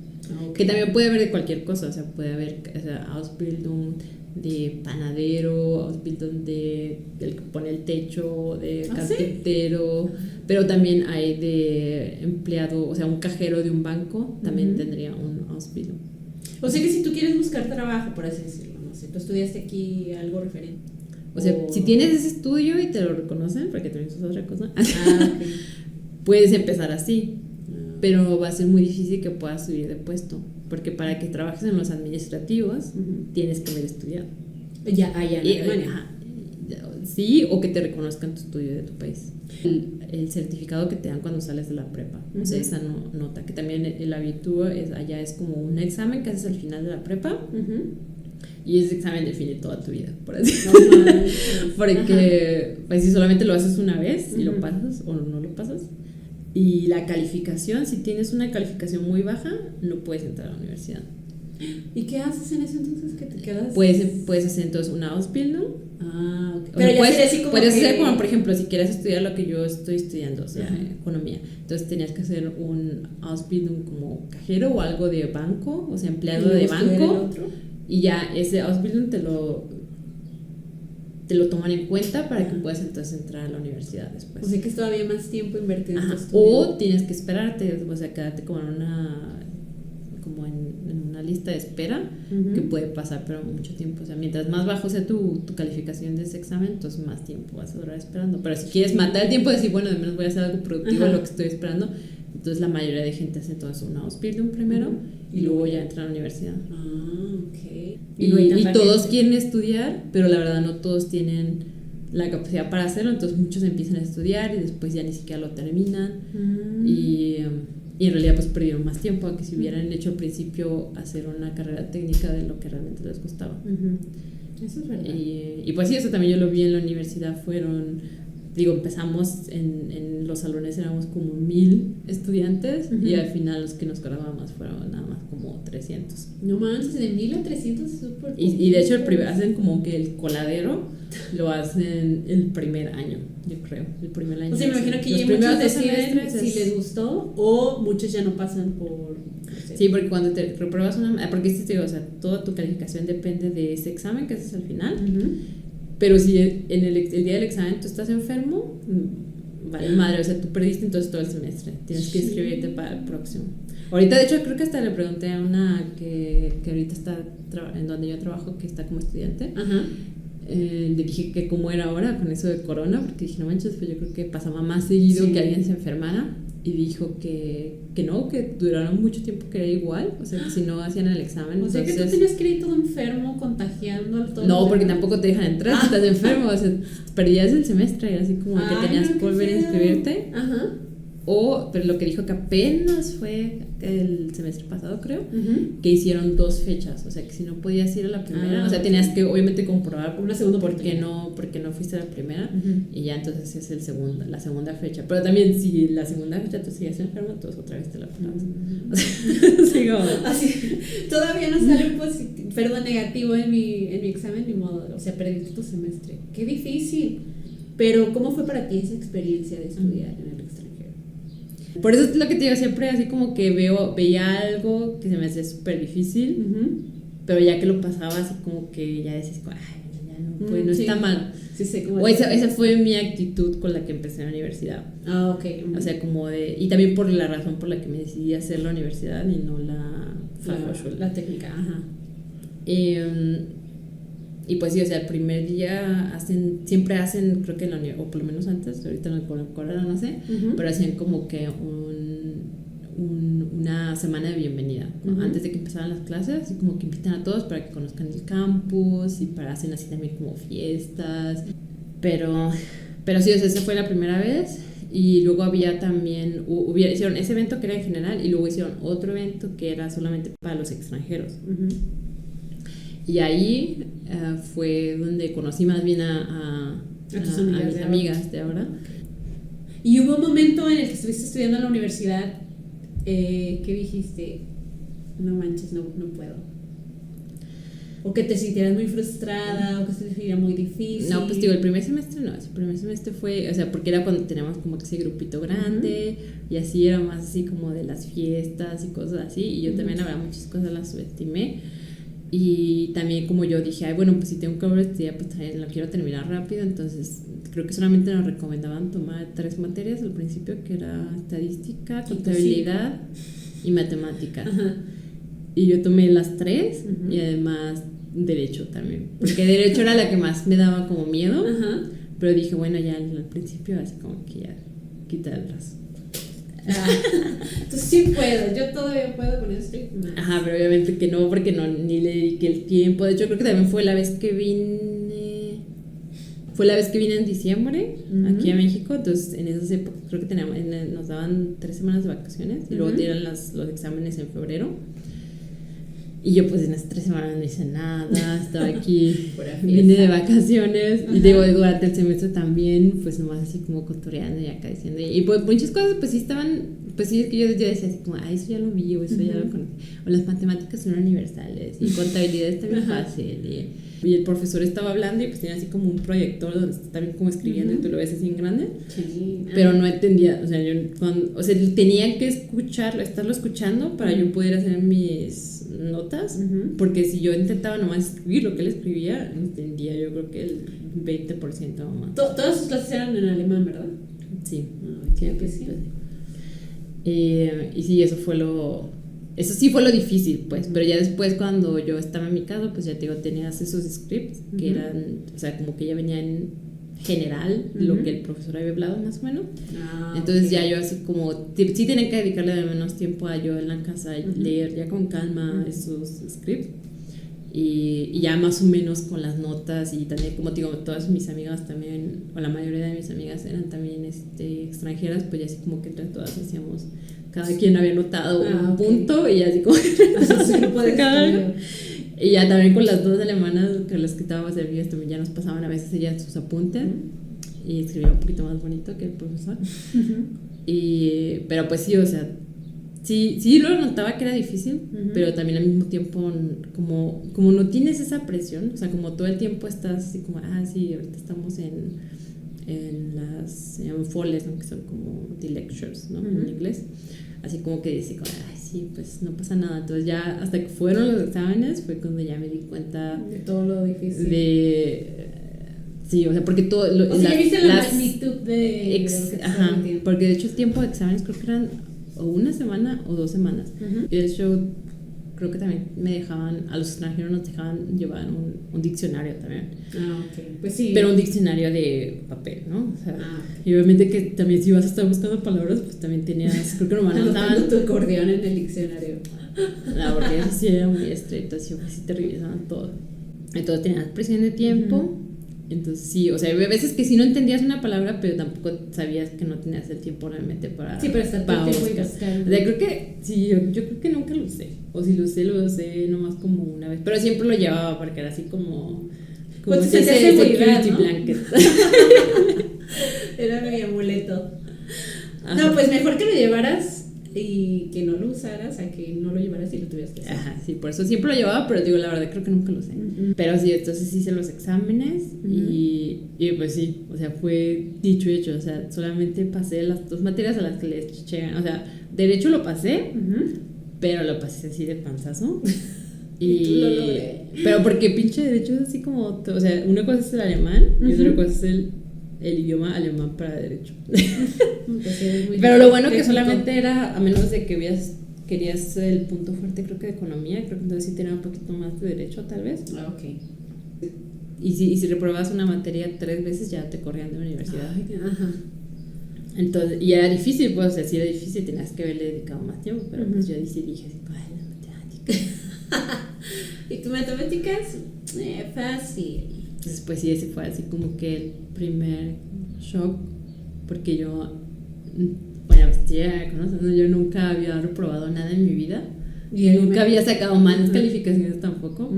Okay. Que también puede haber de cualquier cosa, o sea, puede haber Ausbildung de panadero, Ausbildung del que pone el techo, de carpintero, ¿sí? Pero también hay de empleado, o sea, un cajero de un banco también tendría un Ausbildung. O sea que si tú quieres buscar trabajo, por así decirlo, no sé, tú estudiaste aquí algo referente. O sea, si tienes ese estudio y te lo reconocen, porque también es otra cosa, okay. Puedes empezar así, pero va a ser muy difícil que puedas subir de puesto, porque para que trabajes en los administrativos tienes que haber estudiado. Ya en Alemania. Sí, o que te reconozcan tu estudio de tu país. El certificado que te dan cuando sales de la prepa, o sea, esa nota, que también el Abitur allá es como un examen que haces al final de la prepa. Y ese examen define toda tu vida, por así decirlo. Porque pues si solamente lo haces una vez y lo pasas o no lo pasas. Y la calificación, si tienes una calificación muy baja, no puedes entrar a la universidad. ¿Y qué haces en eso entonces? ¿Que te quedas? Puedes hacer entonces una Ausbildung. Okay. Pero ya puedes hacer como, por ejemplo, si quieres estudiar lo que yo estoy estudiando, o sea, economía. Entonces tenías que hacer un Ausbildung como cajero o algo de banco, o sea, empleado de banco. Y ya ese Ausbildung te lo toman en cuenta para que puedas entonces entrar a la universidad después. O sea que es todavía más tiempo invertido en tu estudio. O tienes que esperarte, o sea, quedarte como en una lista de espera que puede pasar pero mucho tiempo. O sea, mientras más bajo sea tu calificación de ese examen, entonces más tiempo vas a durar esperando. Pero si quieres matar el tiempo y decir, bueno, de menos voy a hacer algo productivo de lo que estoy esperando, entonces la mayoría de gente hace entonces una Ausbildung primero y luego ya entra a la universidad. Okay. Y todos quieren estudiar, pero la verdad no todos tienen la capacidad para hacerlo, entonces muchos empiezan a estudiar y después ya ni siquiera lo terminan. Y en realidad pues perdieron más tiempo a que si hubieran hecho al principio hacer una carrera técnica de lo que realmente les gustaba. Eso es verdad. Y pues sí, eso también yo lo vi en la universidad. Empezamos en los salones, éramos como 1,000 estudiantes y al final los que nos graduamos fueron nada más como 300. No manches, de 1,000 a 300 es súper. Y de hecho hacen como que el coladero lo hacen el primer año, yo creo, el primer año. O sea, me imagino que ya muchos deciden si les gustó o muchos ya no pasan por. Sí, porque cuando te repruebas porque o sea, toda tu calificación depende de ese examen que haces al final. Pero si en el día del examen tú estás enfermo, vale madre, o sea, tú perdiste entonces todo el semestre. Tienes que inscribirte para el próximo. Ahorita, de hecho, creo que hasta le pregunté a una que ahorita está en donde yo trabajo, que está como estudiante. Le dije que cómo era ahora con eso de corona, porque dije, no manches, pues yo creo que pasaba más seguido que alguien se enfermara. Y dijo que no, que duraron mucho tiempo, que era igual, o sea, que si no hacían el examen. O sea, que tú tenías que ir todo enfermo, contagiando al todo. No, porque tampoco te dejan entrar si estás enfermo, o sea, perdías el semestre, y así como que tenías que volver a inscribirte. pero lo que dijo que apenas fue el semestre pasado, creo, Uh-huh. que hicieron 2 fechas, o sea, que si no podías ir a la primera, o sea, tenías que obviamente comprobar una segunda porque no fuiste a la primera, Uh-huh. y ya entonces es la segunda fecha. Pero también si la segunda fecha tú sigues enfermo, entonces otra vez te la pones. O sea, sí, como... Así, todavía no sale perdón, negativo en mi examen, ni modo, o sea, perdiste tu semestre. Qué difícil. Pero, ¿cómo fue para ti esa experiencia de estudiar en el extranjero? Por eso es lo que te digo, siempre así como que veía algo que se me hacía súper difícil, Uh-huh. pero ya que lo pasaba así como que ya decías, ay, ya no, pues no Sí. está mal. Sí, sé cómo O esa fue mi actitud con la que empecé en la universidad. Ah, ok. O sea, como y también por la razón por la que me decidí hacer la universidad y no la Fachhochschule. La técnica, ajá. Y pues sí, o sea, el primer día siempre hacen, creo que en la universidad, o por lo menos antes, ahorita con el corona no sé, Uh-huh. pero hacían como que una semana de bienvenida, ¿no? Uh-huh. Antes de que empezaran las clases, así como que invitan a todos para que conozcan el campus y para hacer así también como fiestas. Pero sí, o sea, esa fue la primera vez. Y luego había también, hicieron ese evento que era en general y luego hicieron otro evento que era solamente para los extranjeros. Uh-huh. Y ahí fue donde conocí más bien a mis amigas de ahora. Y hubo un momento en el que estuviste estudiando en la universidad que dijiste, no manches, no puedo. O que te sintieras muy frustrada, o que se te hiciera muy difícil. No, pues digo, el primer semestre no, el primer semestre fue, o sea, porque era cuando teníamos como que ese grupito grande, y así era más así como de las fiestas y cosas así, y yo también, habrá muchas cosas las subestimé. Y también como yo dije, ay, bueno, pues si tengo que volver a estudiar, pues también lo quiero terminar rápido. Entonces creo que solamente nos recomendaban tomar 3 materias al principio, que era estadística, contabilidad y matemática. Ajá. Y yo tomé las 3 Uh-huh. y además derecho también, porque derecho era la que más me daba como miedo. Ajá. Pero dije, bueno, ya al principio así como que ya quita el brazo. Entonces sí puedo, yo todavía puedo con esto. Ajá, pero obviamente que no, porque ni le dediqué el tiempo. De hecho, creo que también fue la vez que vine en diciembre, Uh-huh. aquí a México. Entonces en esas épocas creo que nos daban 3 semanas de vacaciones y luego Uh-huh. dieron los exámenes en febrero. Y yo pues en esas 3 semanas no hice nada, estaba aquí, vine de vacaciones. Ajá. Y digo, durante el semestre también, pues nomás así como cotoreando y acá diciendo. Y pues muchas cosas pues sí estaban, pues sí es que yo decía así como, ay, eso ya lo vi, o eso ya lo conocí. O las matemáticas son universales y contabilidad está bien fácil. Y el profesor estaba hablando y pues tenía así como un proyector donde está también como escribiendo. Uh-huh. Y tú lo ves así en grande. Sí. Pero no entendía, o sea, tenía que estarlo escuchando para yo poder hacer mis notas. Uh-huh. Porque si yo intentaba nomás escribir lo que él escribía, entendía yo creo que el 20% o más. Todas sus clases eran en alemán, ¿verdad? Sí. Sí, que sí. Y sí, eso sí fue lo difícil, pues. Pero ya después, cuando yo estaba en mi casa, pues ya te digo, tenías esos scripts que Uh-huh. eran, o sea, como que ya venían general, Uh-huh. lo que el profesor había hablado más o menos. Entonces okay. ya yo así como sí tenía que dedicarle de menos tiempo a yo en la casa y Uh-huh. leer ya con calma Uh-huh. esos scripts y ya más o menos con las notas. Y también, como te digo, todas mis amigas también, o la mayoría de mis amigas eran también extranjeras, pues ya así como que entre todas hacíamos, cada quien había notado un punto y así como y ya también con las 2 alemanas que las que estábamos servidas también ya nos pasaban a veces ellas sus apuntes. Uh-huh. Y escribía un poquito más bonito que el profesor. Uh-huh. Pero pues sí, o sea, sí lo notaba que era difícil. Uh-huh. Pero también al mismo tiempo como no tienes esa presión, o sea, como todo el tiempo estás así como, sí, ahorita estamos en las, se llaman foles, ¿no? Que son como the lectures, ¿no? Uh-huh. En inglés. Así como que dice, sí, pues no pasa nada. Entonces ya hasta que fueron los exámenes fue cuando ya me di cuenta de todo lo difícil. Sí, o sea, porque todo ya viste la magnitud de ajá, porque de hecho el tiempo de exámenes creo que eran o 1 semana o 2 semanas. Uh-huh. Y de hecho creo que también me dejaban, a los extranjeros nos dejaban llevar un diccionario también. Ok. Pues sí. Pero un diccionario de papel, ¿no? O sea, y obviamente que también si vas a estar buscando palabras, pues también tenías, creo que nomás anotaban tu acordeón en el diccionario. No, porque eso sí era muy estricto, así te revisaban todo. Entonces tenías presión de tiempo. Uh-huh. Entonces sí, o sea, había veces que sí no entendías una palabra, pero tampoco sabías que no tenías el tiempo realmente para... Sí, pero está todo el tiempo y buscar. O sea, creo que sí, yo creo que nunca lo usé. O si lo usé nomás como una vez. Pero siempre lo llevaba porque era así como pues ese seguridad, security ¿no? blanket. Era mi amuleto. Ajá. No, pues mejor que lo llevaras y que no lo usaras a que no lo llevaras y lo tuvieras que hacer. Ajá, sí, por eso siempre lo llevaba, pero digo, la verdad creo que nunca lo usé. Pero sí, entonces hice los exámenes y pues sí, o sea, fue dicho y hecho, o sea, solamente pasé las 2 materias a las que les llegan, o sea, derecho lo pasé, pero lo pasé así de panzazo. Y lo logré. Pero porque pinche derecho es así como, o sea, una cosa es el alemán y otra cosa es el idioma alemán para derecho. Pero lo bueno que solamente era, a menos de que querías el punto fuerte, creo que de economía, creo que entonces sí tenía un poquito más de derecho tal vez. Ah, ok. Y si reprobabas una materia 3 veces ya te corrían de la universidad. Ay, ajá. Entonces, y era difícil, pues, o sea, sí era difícil, tenías que haberle dedicado más tiempo, pero pues yo sí dije así, ay, la matemática. ¿Y tu matemáticas? Fácil. Entonces, pues sí, ese fue así como que el primer shock, porque yo, bueno, pues ya conoces, ¿no? Yo nunca había reprobado nada en mi vida. Y nunca había sacado malas calificaciones tampoco.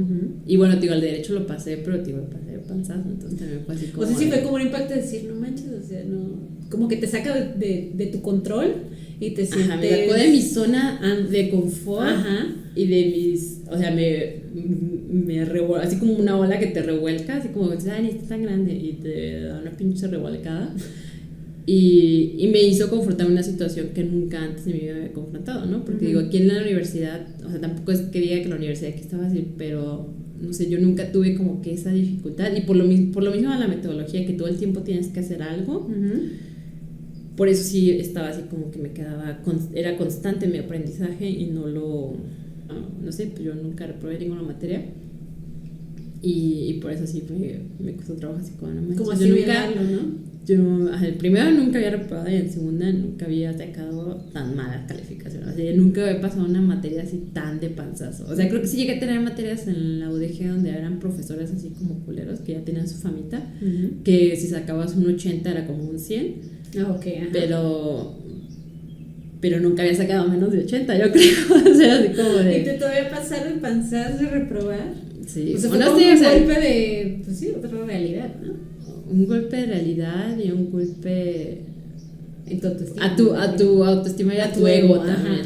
Y bueno, digo, el derecho lo pasé, pero digo, lo pasé de panzazo, entonces también fue así como... O sea, sí fue como un impacto de decir, no manches, o sea, no... Como que te saca de tu control y te sientes... Ajá, me sacó de mi zona de confort. Ajá. Y de mis... O sea, me revuelca, así como una ola que te revuelca, así como, ay, ni está tan grande, y te da una pinche revolcada. Y me hizo confrontar una situación que nunca antes de mi vida había confrontado, ¿no? Porque digo, aquí en la universidad, o sea, tampoco es que diga que la universidad aquí está fácil, pero no sé, yo nunca tuve como que esa dificultad. Y por lo mismo de la metodología, que todo el tiempo tienes que hacer algo, por eso sí estaba así como que me quedaba, era constante mi aprendizaje y no sé, pues yo nunca reprobé ninguna materia. Y por eso sí me costó trabajo así como así nunca, ¿no? Yo, el primero nunca había reprobado y en segunda nunca había sacado tan malas calificaciones. O sea, nunca había pasado una materia así tan de panzazo. O sea, creo que sí llegué a tener materias en la UDG donde eran profesores así como culeros, que ya tenían su famita, que si sacabas un 80 era como un 100. Ah, ok, ajá. Pero nunca había sacado menos de 80, yo creo. O sea, así como de... ¿Y te todavía pasar el panzazo de reprobar? Sí. O sea, fue como un golpe de, pues sí, otra realidad, ¿no? Un golpe de realidad y un golpe en tu autoestima. A tu autoestima y a tu ego también.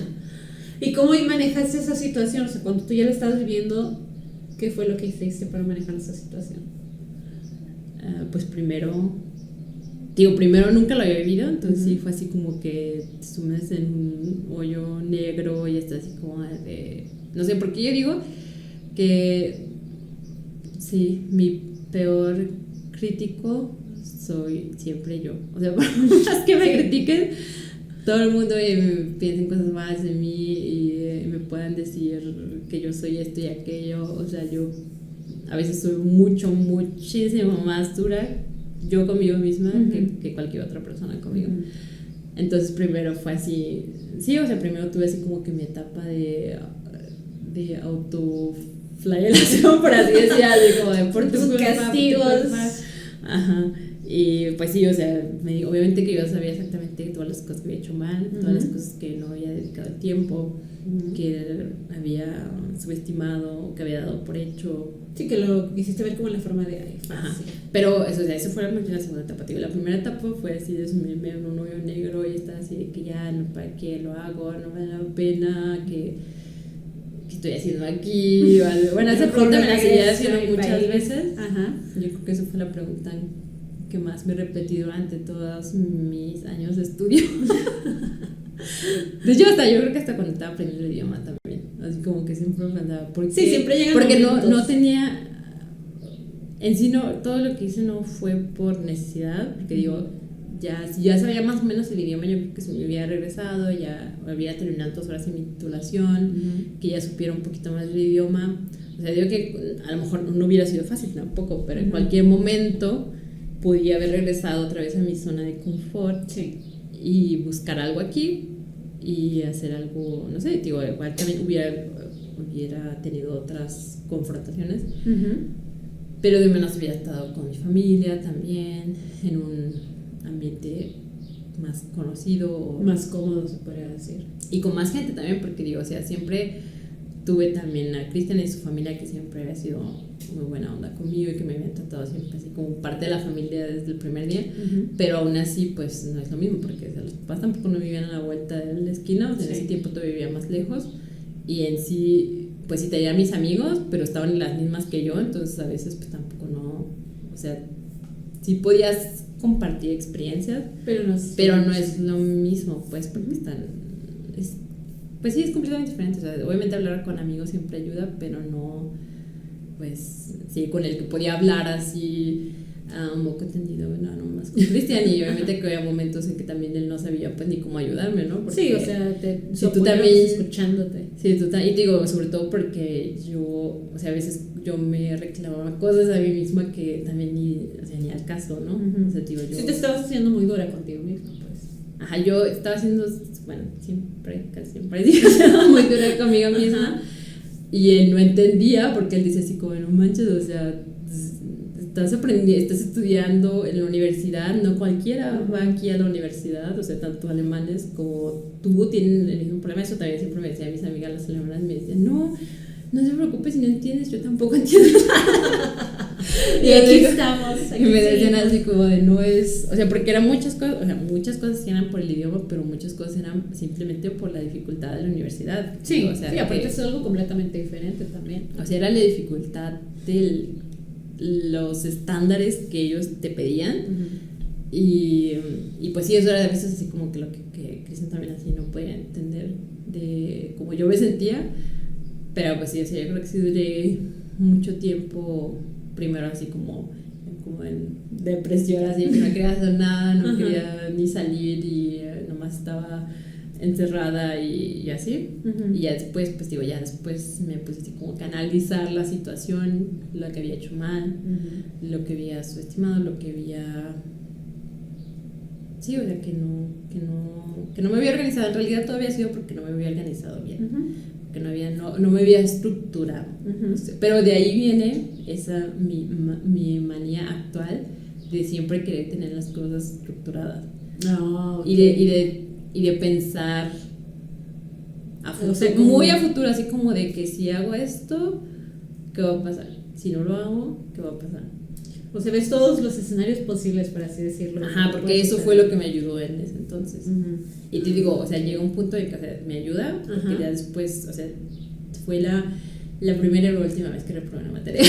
¿Y cómo manejaste esa situación? O sea, cuando tú ya lo estabas viviendo, ¿qué fue lo que hiciste para manejar esa situación? Pues primero nunca lo había vivido, entonces sí fue así como que te sumes en un hoyo negro y estás así como de... No sé, porque yo digo que sí, mi peor crítico soy siempre yo. O sea, por más que me critiquen, todo el mundo piensa en cosas malas de mí y me puedan decir que yo soy esto y aquello. O sea, yo a veces soy muchísimo más dura yo conmigo misma que cualquier otra persona conmigo. Entonces primero fue así, sí, o sea, primero tuve así como que mi etapa de autoflagelación, por así decirlo, así como de por tus castigos. Ajá. Y pues sí, o sea, obviamente que yo sabía exactamente todas las cosas que había hecho mal, todas las cosas que no había dedicado el tiempo, que había subestimado, que había dado por hecho. Sí, que lo quisiste ver como la forma de ahí. Ajá. Pero eso fue la segunda etapa. Digo, la primera etapa fue así de sumirme en un hoyo negro y estar así de que ya, no, ¿para qué lo hago? No vale la pena, que estoy haciendo aquí. Bueno, esa pregunta me la seguía haciendo muchas veces. Ajá. Yo creo que esa fue la pregunta que más me he repetido durante todos mis años de estudio. De hecho, yo creo que hasta cuando estaba aprendiendo el idioma también, así como que siempre me pensaba, porque siempre llegan porque momentos. no tenía, en sí no, todo lo que hice no fue por necesidad, porque digo, si ya sabía más o menos el idioma, yo creo que si me hubiera regresado, ya había terminado 2 horas en mi titulación, que ya supiera un poquito más del idioma. O sea, digo que a lo mejor no hubiera sido fácil tampoco, pero en cualquier momento podía haber regresado otra vez a mi zona de confort y buscar algo aquí y hacer algo, no sé, digo, igual también hubiera tenido otras confrontaciones, pero de menos había estado con mi familia también, en un ambiente más conocido. Más cómodo, se podría decir. Y con más gente también, porque digo, o sea, siempre tuve también a Cristian y su familia que siempre había sido muy buena onda conmigo y que me habían tratado siempre así como parte de la familia desde el primer día, pero aún así pues no es lo mismo porque o sea, los papás tampoco no vivían a la vuelta de la esquina, o sea, en ese tiempo todavía vivía más lejos y en sí pues sí tenía mis amigos, pero estaban en las mismas que yo, entonces a veces pues tampoco no, o sea, sí podías compartir experiencias, pero no es lo mismo pues porque pues sí, es completamente diferente. O sea, obviamente hablar con amigos siempre ayuda, pero no, pues, sí, con el que podía hablar así un poco entendido, no más con Cristian. Y obviamente que había momentos en que también él no sabía, pues, ni cómo ayudarme, ¿no? Porque sí, o sea, si tú también escuchándote. Sí, y te digo, sobre todo porque yo, o sea, a veces yo me reclamaba cosas a mí misma que también ni al caso, ¿no? O sea, digo, yo... Sí, te estabas haciendo muy dura contigo misma, pues. Ajá, yo estaba haciendo, bueno, casi siempre he sido muy dura conmigo misma. Y él no entendía porque él dice así como, no manches, o sea, estás aprendiendo, estás estudiando en la universidad, no cualquiera va aquí a la universidad, o sea, tanto alemanes como tú tienen el mismo problema. Eso también siempre me decían mis amigas las alemanas, me decían, no se preocupes si no entiendes, yo tampoco entiendo nada. Y aquí estamos. Y me decían así como de no es, o sea, porque eran muchas cosas que eran por el idioma, pero muchas cosas eran simplemente por la dificultad de la universidad. Sí, o sea, sí, aparte es algo completamente diferente también. O sea, era la dificultad de los estándares que ellos te pedían. Y pues sí, eso era a veces así como que lo que Cristian también así no podía entender de cómo yo me sentía. Pero pues sí, o sea, yo creo que sí duré mucho tiempo primero así como en depresión, así que no quería hacer nada, no quería ni salir y nomás estaba encerrada y así. Y ya después, pues digo, ya después me puse así como que analizar la situación, lo que había hecho mal, lo que había subestimado, lo que había... Sí, o sea, que no me había organizado. En realidad todo había sido porque no me había organizado bien. Que no me había estructurado. Pero de ahí viene esa mi manía actual de siempre querer tener las cosas estructuradas. Okay. Y de pensar a futuro, o sea, muy a futuro, así como de que si hago esto, ¿qué va a pasar? Si no lo hago, ¿qué va a pasar? O sea, ves todos los escenarios posibles, por así decirlo. Ajá, porque eso fue lo que me ayudó en ese entonces. Y te digo, o sea, llega un punto en que, o sea, me ayuda, porque ya después, o sea, fue la primera y la última vez que reprobé una materia.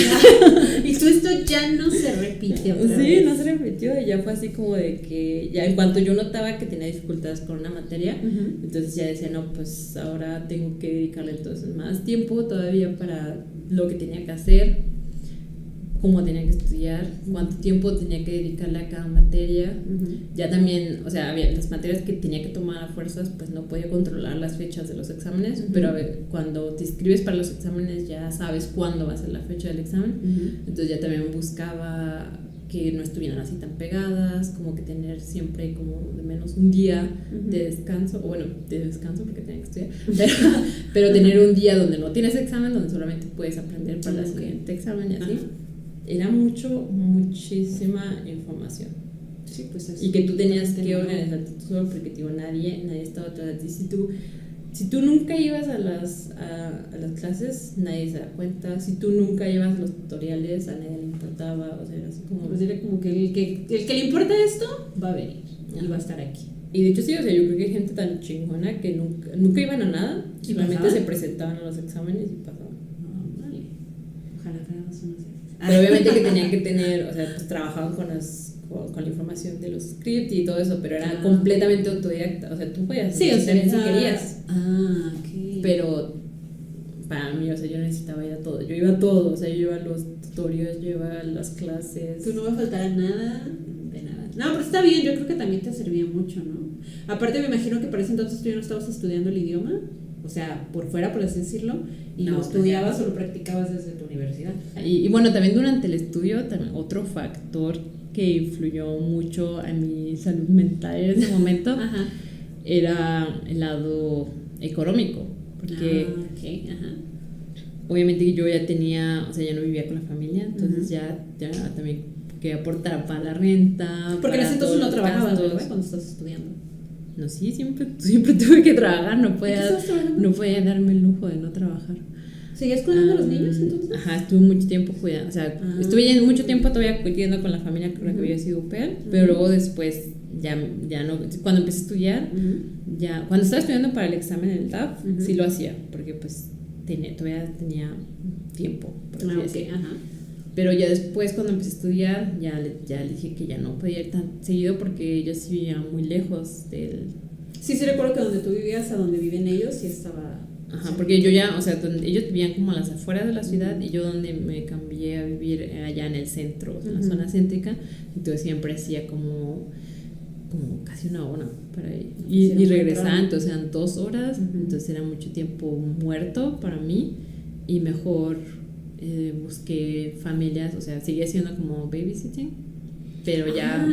Y esto ya no se repite otra vez. Sí, no se repitió, y ya fue así como de que, ya en cuanto yo notaba que tenía dificultades con una materia, entonces ya decía, no, pues ahora tengo que dedicarle entonces más tiempo todavía para lo que tenía que hacer, cómo tenía que estudiar, cuánto tiempo tenía que dedicarle a cada materia. Ya también, o sea, había las materias que tenía que tomar a fuerzas, pues no podía controlar las fechas de los exámenes, pero a ver, cuando te inscribes para los exámenes ya sabes cuándo va a ser la fecha del examen. Entonces ya también buscaba que no estuvieran así tan pegadas, como que tener siempre como de menos un día de descanso, o bueno, de descanso porque tenía que estudiar, pero tener un día donde no tienes examen, donde solamente puedes aprender para el siguiente examen y así. Era muchísima información. Sí, pues y que tú tenías que organizarte tú solo porque digo, nadie estaba atrás de ti. Si tú nunca ibas a las clases, nadie se da cuenta. Si tú nunca ibas a los tutoriales, a nadie le importaba. O sea, era así como... Pues era como que el que le importa esto va a venir y va a estar aquí. Y de hecho sí, o sea, yo creo que hay gente tan chingona que nunca iban a nada, simplemente se presentaban a los exámenes y pasaban. Vale. Ojalá fuéramos unos de... Pero obviamente que tenían que tener, o sea, pues trabajaban con la información de los scripts y todo eso, pero era completamente autodidacta. O sea, tú podías hacer si querías. Ok. Pero para mí, o sea, yo necesitaba ir a todo. Yo iba a todo, o sea, yo iba a los tutoriales, yo iba a las clases. Tú no me faltará nada de nada. No, pero está bien, yo creo que también te servía mucho, ¿no? Aparte me imagino que para ese entonces tú ya no estabas estudiando el idioma. O sea, por fuera, por así decirlo, y no estudiabas o lo practicabas desde tu universidad. Y bueno, también durante el estudio, también otro factor que influyó mucho en mi salud mental en ese momento era el lado económico. Porque, obviamente yo ya tenía, o sea, ya no vivía con la familia, entonces ya también que aportar para la renta. Porque en ese entonces no trabajabas, gastos. ¿verdad? Cuando estás estudiando. No, sí, siempre tuve que trabajar, no podía darme el lujo de no trabajar. ¿Seguías cuidando a los niños entonces? Ajá, estuve mucho tiempo cuidando, o sea, estuve mucho tiempo todavía cuidando con la familia con la que había sido UPEL, pero luego después ya no, cuando empecé a estudiar, ya, cuando estaba estudiando para el examen del TAF, sí lo hacía, porque pues todavía tenía tiempo, por así decirlo. Ajá. Pero ya después cuando empecé a estudiar, ya le dije que ya no podía ir tan seguido porque ellos sí vivían muy lejos del... Sí, recuerdo que donde tú vivías a donde viven ellos sí estaba... Ajá, porque yo ya, o sea, ellos vivían como a las afueras de la ciudad y yo donde me cambié a vivir allá en el centro, en la zona céntrica, entonces siempre hacía como casi una hora para ir. Y regresaba, entonces eran 2 horas, entonces era mucho tiempo muerto para mí y mejor busqué familias, o sea, seguía siendo como babysitting, pero ya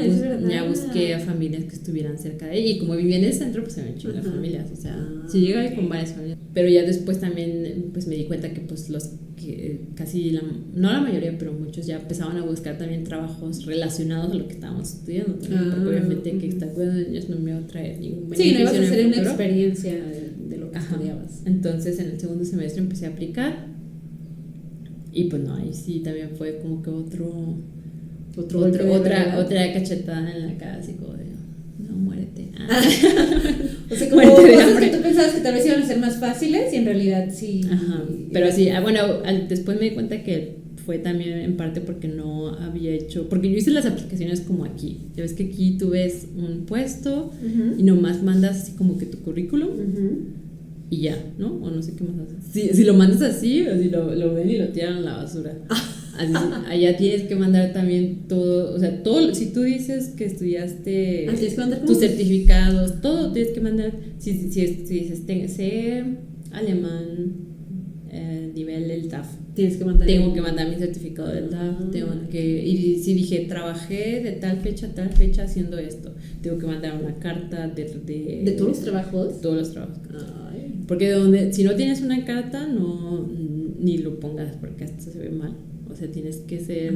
busqué a familias que estuvieran cerca de ella y como vivía en el centro pues se me echó las familias, o sea, sí llegaba con varias familias, pero ya después también pues me di cuenta que pues los que casi no la mayoría pero muchos ya empezaban a buscar también trabajos relacionados a lo que estábamos estudiando también, porque obviamente que estar cuidando de niños no me iba a traer ningún beneficio. Sí, no ibas a hacer una experiencia de lo que estudiabas. Entonces en el segundo semestre empecé a aplicar y pues no, ahí sí también fue como que otra cachetada en la cara, así como de, no, muérete. O sea, como cosas que tú pensabas que tal vez iban a ser más fáciles y en realidad sí. Ajá, pero sí, bueno, después me di cuenta que fue también en parte porque no había hecho, porque yo hice las aplicaciones como aquí, ya ves que aquí tú ves un puesto y nomás mandas así como que tu currículum y ya, ¿no? O no sé qué más haces. Si lo mandas así, o si lo ven y lo tiran a la basura. Así, allá tienes que mandar también todo, o sea, todo, si tú dices que estudiaste tus certificados, todo tienes que mandar, si dices, sé alemán, nivel del TAF, tengo que mandar mi certificado del TAF, y si dije, trabajé de tal fecha a tal fecha haciendo esto, tengo que mandar una carta ¿De todos los trabajos? Todos los trabajos. Porque si no tienes una carta, ni lo pongas porque hasta se ve mal. O sea, tienes que ser...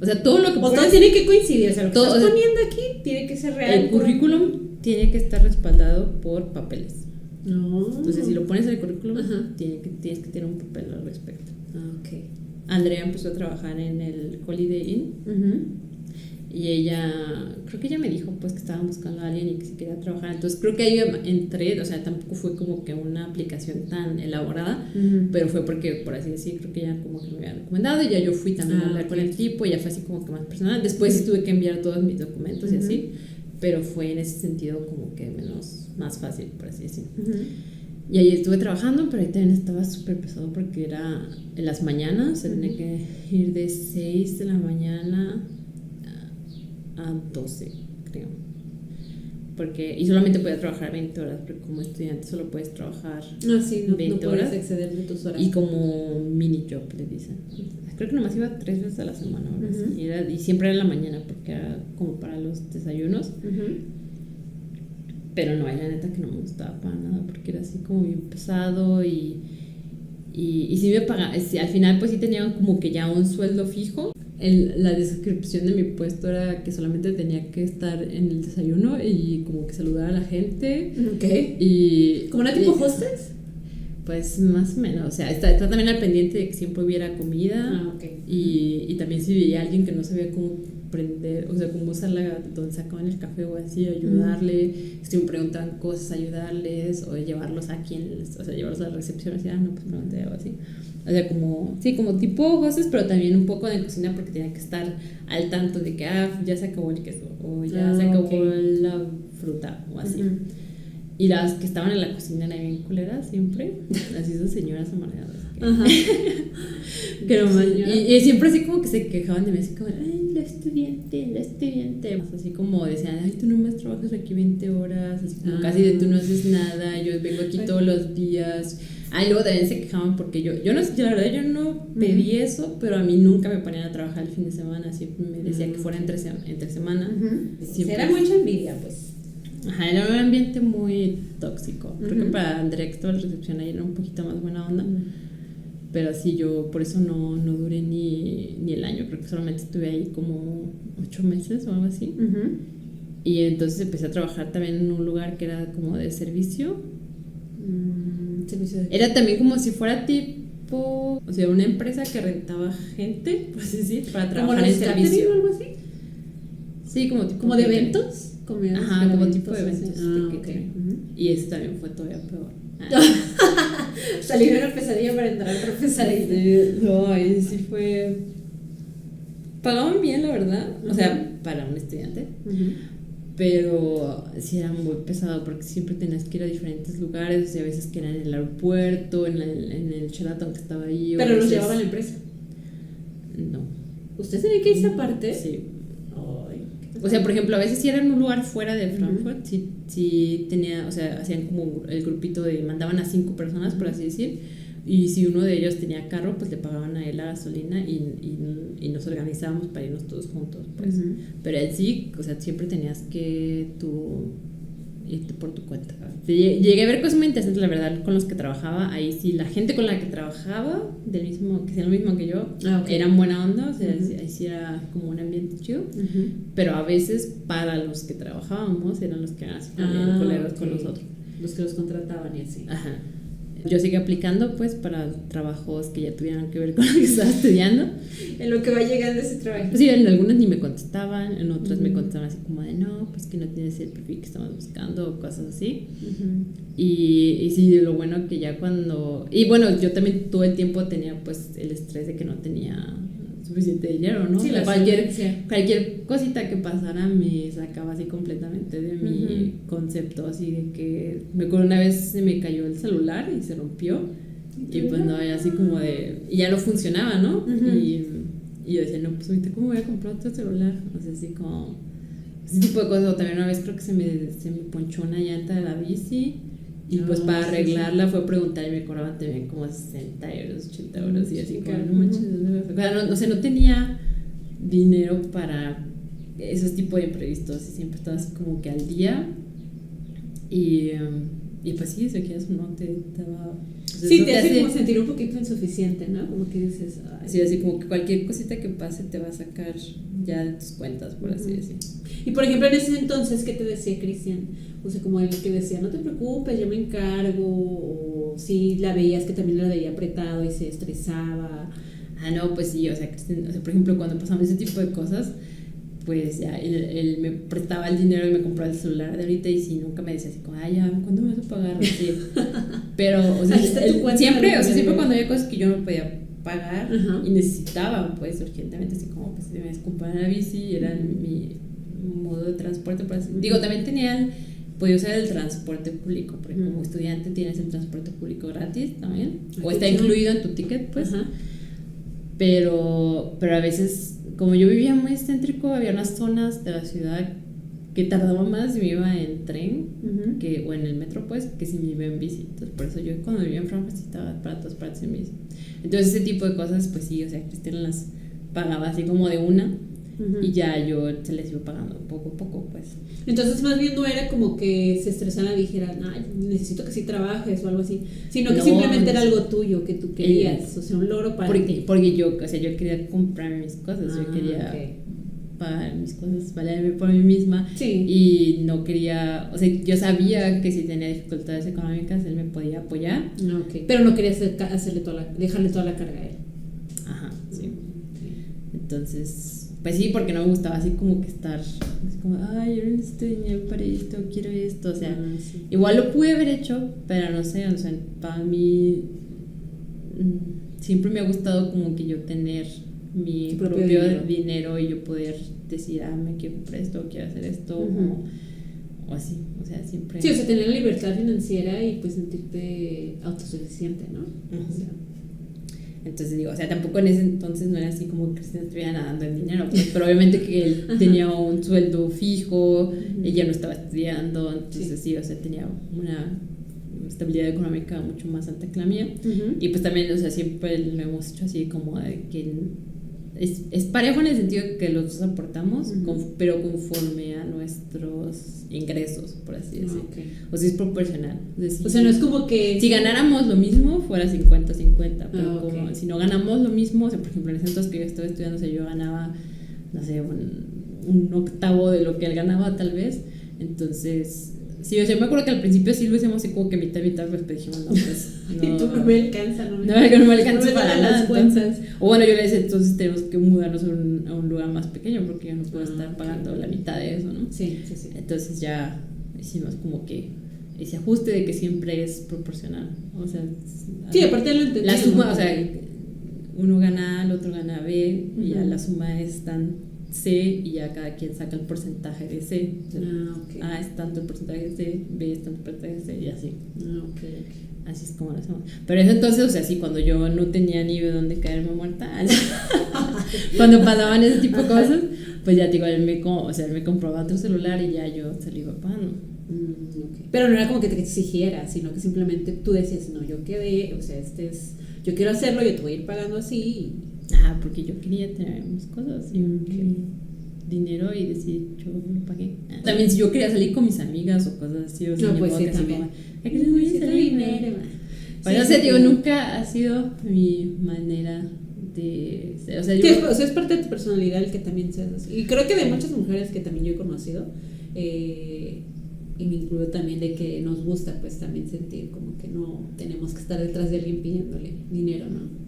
O sea, todo lo que todo tiene que coincidir. O sea, lo que estás poniendo aquí tiene que ser real. El currículum tiene que estar respaldado por papeles. Entonces, si lo pones en el currículum, tienes que tener un papel al respecto. Okay. Andrea empezó a trabajar en el Holiday Inn. Y creo que ella me dijo pues que estaban buscando a alguien y que si quería trabajar. Entonces creo que ahí entré, o sea, tampoco fue como que una aplicación tan elaborada, pero fue porque, por así decir, creo que ella como que me había recomendado y ya yo fui también a hablar con el tipo y ya fue así como que más personal. Después sí tuve que enviar todos mis documentos y así, pero fue en ese sentido como que más fácil, por así decir. Y ahí estuve trabajando, pero ahí también estaba súper pesado porque era en las mañanas, o sea, tenía que ir de 6 de la mañana a 12, creo. Y solamente podía trabajar 20 horas, porque como estudiante solo puedes trabajar 20 horas. Exceder de tus horas. Y como mini job, le dicen. Creo que nomás iba 3 veces a la semana. Y siempre era en la mañana, porque era como para los desayunos. Pero no, la neta que no me gustaba para nada, porque era así como bien pesado y sí me pagaba. Al final pues sí tenía como que ya un sueldo fijo. La descripción de mi puesto era que solamente tenía que estar en el desayuno y como que saludar a la gente. ¿Como una tipo hostess? Pues más o menos, o sea, está también al pendiente de que siempre hubiera comida. Y también si veía a alguien que no sabía cómo prender, o sea, cómo usarla donde sacaban el café o así, ayudarle. Si me preguntaban cosas, ayudarles, o llevarlos a llevarlos a la recepción, así, no, pues pregunté o así. O sea, como tipo hostess, pero también un poco de cocina porque tenía que estar al tanto de que ya se acabó el queso o ya se acabó la fruta o así. Y las que estaban en la cocina eran bien culeras siempre, así esas señoras amargadas. Y siempre así como que se quejaban de mí, así como, ay, la estudiante. Así como decían, ay, tú nomás trabajas aquí 20 horas, así como casi de tú no haces nada, yo vengo aquí todos los días. Luego también se quejaban porque yo la verdad yo no pedí eso, pero a mí nunca me ponían a trabajar el fin de semana, siempre me decía que fuera entre semana. Era mucha envidia, pues. Era un ambiente muy tóxico. Creo que para Andrea, que estaba en recepción, ahí era un poquito más buena onda. Pero sí, yo por eso no duré ni el año, creo que solamente estuve ahí como 8 meses o algo así. Y entonces empecé a trabajar también en un lugar que era como de servicio. ¿Servicio de qué? Era también como si fuera tipo, o sea, una empresa que rentaba gente, por así decir, para trabajar en servicio. ¿O algo así? Sí, como tipo ¿Como de eventos? Ajá, como tipo de eventos. Okay. Y ese también fue todavía peor. Salí de una pesadilla para entrar a otra pesadilla. No, ahí sí fue. Pagaban bien, la verdad. O sea, para un estudiante. Pero sí era muy pesado porque siempre tenías que ir a diferentes lugares. O sea, a veces que era en el aeropuerto, en el Sheraton que estaba ahí. Pero los llevaba la empresa. No. ¿Usted tenía que irse aparte? Sí. O sea, por ejemplo, a veces si era en un lugar fuera de Frankfurt, sí tenía, o sea, hacían como el grupito de, mandaban a 5 personas, por así decir, y si uno de ellos tenía carro, pues le pagaban a él la gasolina y nos organizábamos para irnos todos juntos, pues. Pero él sí, o sea, siempre tenías que tú irte por tu cuenta. Llegué a ver cosas muy interesantes, la verdad, con los que trabajaba. Ahí sí, la gente con la que trabajaba, del mismo, que sea lo mismo que yo, eran buena onda, o sea, ahí sí era como un ambiente chido. Pero a veces para los que trabajábamos eran los que eran así como colegas con nosotros. Los que los contrataban y así. Ajá. Yo seguí aplicando pues para trabajos que ya tuvieran que ver con lo que estaba estudiando. En lo que va llegando ese trabajo. Pues sí, en algunas ni me contestaban, en otras me contestaban así como de no, pues que no tienes el perfil que estamos buscando o cosas así. Y sí, lo bueno que ya cuando... Y bueno, yo también todo el tiempo tenía pues el estrés de que no tenía suficiente dinero, ¿no? Sí, o sea, cualquier cosita que pasara me sacaba así completamente de mi concepto, así de que me acuerdo una vez se me cayó el celular y se rompió y pues no, así como de... y ya no funcionaba, ¿no? Y yo decía, no, pues ahorita cómo voy a comprar otro celular, o sea, así como ese tipo de cosas. O también una vez creo que se me ponchó una llanta de la bici y pues para arreglarla fue a preguntar y me cobraban también como 60 euros, 80 euros y así como, no manches, ¿dónde me fue? O sea, no tenía dinero para esos tipos de imprevistos y siempre estabas como que al día y pues sí, si quieres o no te daba... Sí, te hace como sentir un poquito insuficiente, ¿no? Como que dices... Ay. Sí, así como que cualquier cosita que pase te va a sacar ya de tus cuentas, por así decir. Y por ejemplo, en ese entonces, ¿qué te decía Cristian? O sea, como el que decía, no te preocupes, yo me encargo, o si la veías que también la veía apretado y se estresaba. No, pues sí, o sea, por ejemplo, cuando pasamos ese tipo de cosas, pues ya él me prestaba el dinero y me compraba el celular de ahorita y si nunca me decía así como, ya, ¿cuándo me vas a pagar? Así. Pero, o sea, siempre cuando había cosas que yo no podía pagar y necesitaba, pues, urgentemente, así como, pues, me comprar la bici, era mi modo de transporte, por así. Digo, también podía usar el transporte público, porque como estudiante tienes el transporte público gratis también, o está incluido en tu ticket, pues. Pero a veces, como yo vivía muy céntrico, había unas zonas de la ciudad que tardaba más si me iba en tren o en el metro, pues, que si me iba en bici. Entonces, por eso yo cuando vivía en Frankfurt estaba para todas partes en bici. Entonces, ese tipo de cosas, pues sí, o sea, Cristian las pagaba así como de una y ya yo se les iba pagando poco a poco, pues. Entonces, más bien no era como que se estresaran y dijeran, ay, necesito que sí trabajes o algo así, sino que simplemente era algo tuyo que tú querías, o sea, un logro para ti. Porque yo, o sea, yo quería comprarme mis cosas, yo quería pagar mis cosas, valerme por mí misma y no quería, o sea, yo sabía que si tenía dificultades económicas él me podía apoyar. Pero no quería dejarle toda la carga a él. Ajá, sí. Entonces... Pues sí, porque no me gustaba así como que estar así como, ay, yo necesito dinero para esto, quiero esto, o sea, igual lo pude haber hecho, pero no sé, o sea, para mí siempre me ha gustado como que yo tener mi propio dinero y yo poder decir, me quiero comprar esto, quiero hacer esto, o así, o sea, siempre... Sí, o sea, tener la libertad financiera y pues sentirte autosuficiente, ¿no? O sea, entonces digo, o sea, tampoco en ese entonces no era así como que Cristian estuviera nadando en dinero, pues, pero obviamente que él tenía un sueldo fijo, ella no estaba estudiando, entonces sí, o sea, tenía una estabilidad económica mucho más alta que la mía, y pues también, o sea, siempre lo hemos hecho así como de que es parejo en el sentido de que los dos aportamos, Uh-huh. pero conforme a nuestros ingresos, por así decirlo. Okay. O sea, es proporcional. Es decir, O sea, no es como que... si ganáramos lo mismo, fuera 50-50, pero okay. como si no ganamos lo mismo, o sea, por ejemplo, en el centro que yo estaba estudiando, o sea, yo ganaba, no sé, un octavo de lo que él ganaba, tal vez. Entonces, sí, o sea, me acuerdo que al principio sí lo hicimos así como que mitad, pues dijimos, no, pues no. Y tú no me alcanza, ¿no? No me alcanza no para me nada. las cuentas. Entonces, o bueno, yo le decía, entonces tenemos que mudarnos a un lugar más pequeño porque yo no puedo estar pagando la mitad de eso, ¿no? Sí. Entonces ya hicimos como que ese ajuste de que siempre es proporcional. O sea, sí, aparte lo entendí. la suma, o sea, uno gana, el otro gana B, y ya la suma es tan C, y ya cada quien saca el porcentaje de C. O sea, okay. A es tanto el porcentaje de C, B es tanto el porcentaje de C, y así. Okay. Así es como lo hacemos. Pero eso entonces, o sea, sí, cuando yo no tenía ni de dónde caerme muerta, cuando pasaban ese tipo de cosas, pues ya digo, él me compraba otro celular y ya yo se lo iba pagando. Okay. Pero no era como que te exigiera, sino que simplemente tú decías, no, yo quedé, o sea, yo quiero hacerlo, yo te voy a ir pagando así. Porque yo quería tener mis cosas y mi dinero y decir, yo lo pagué. También si yo quería salir con mis amigas o cosas así, o sea, no, pues sí, también. Que les voy a salir dinero. Bueno, o sea, digo, nunca ha sido mi manera de ser. O sea, sí, o sea, es parte de tu personalidad el que también seas así. Y creo que de muchas mujeres que también yo he conocido, y me incluyo también de que nos gusta pues también sentir como que no tenemos que estar detrás de alguien pidiéndole dinero, ¿no?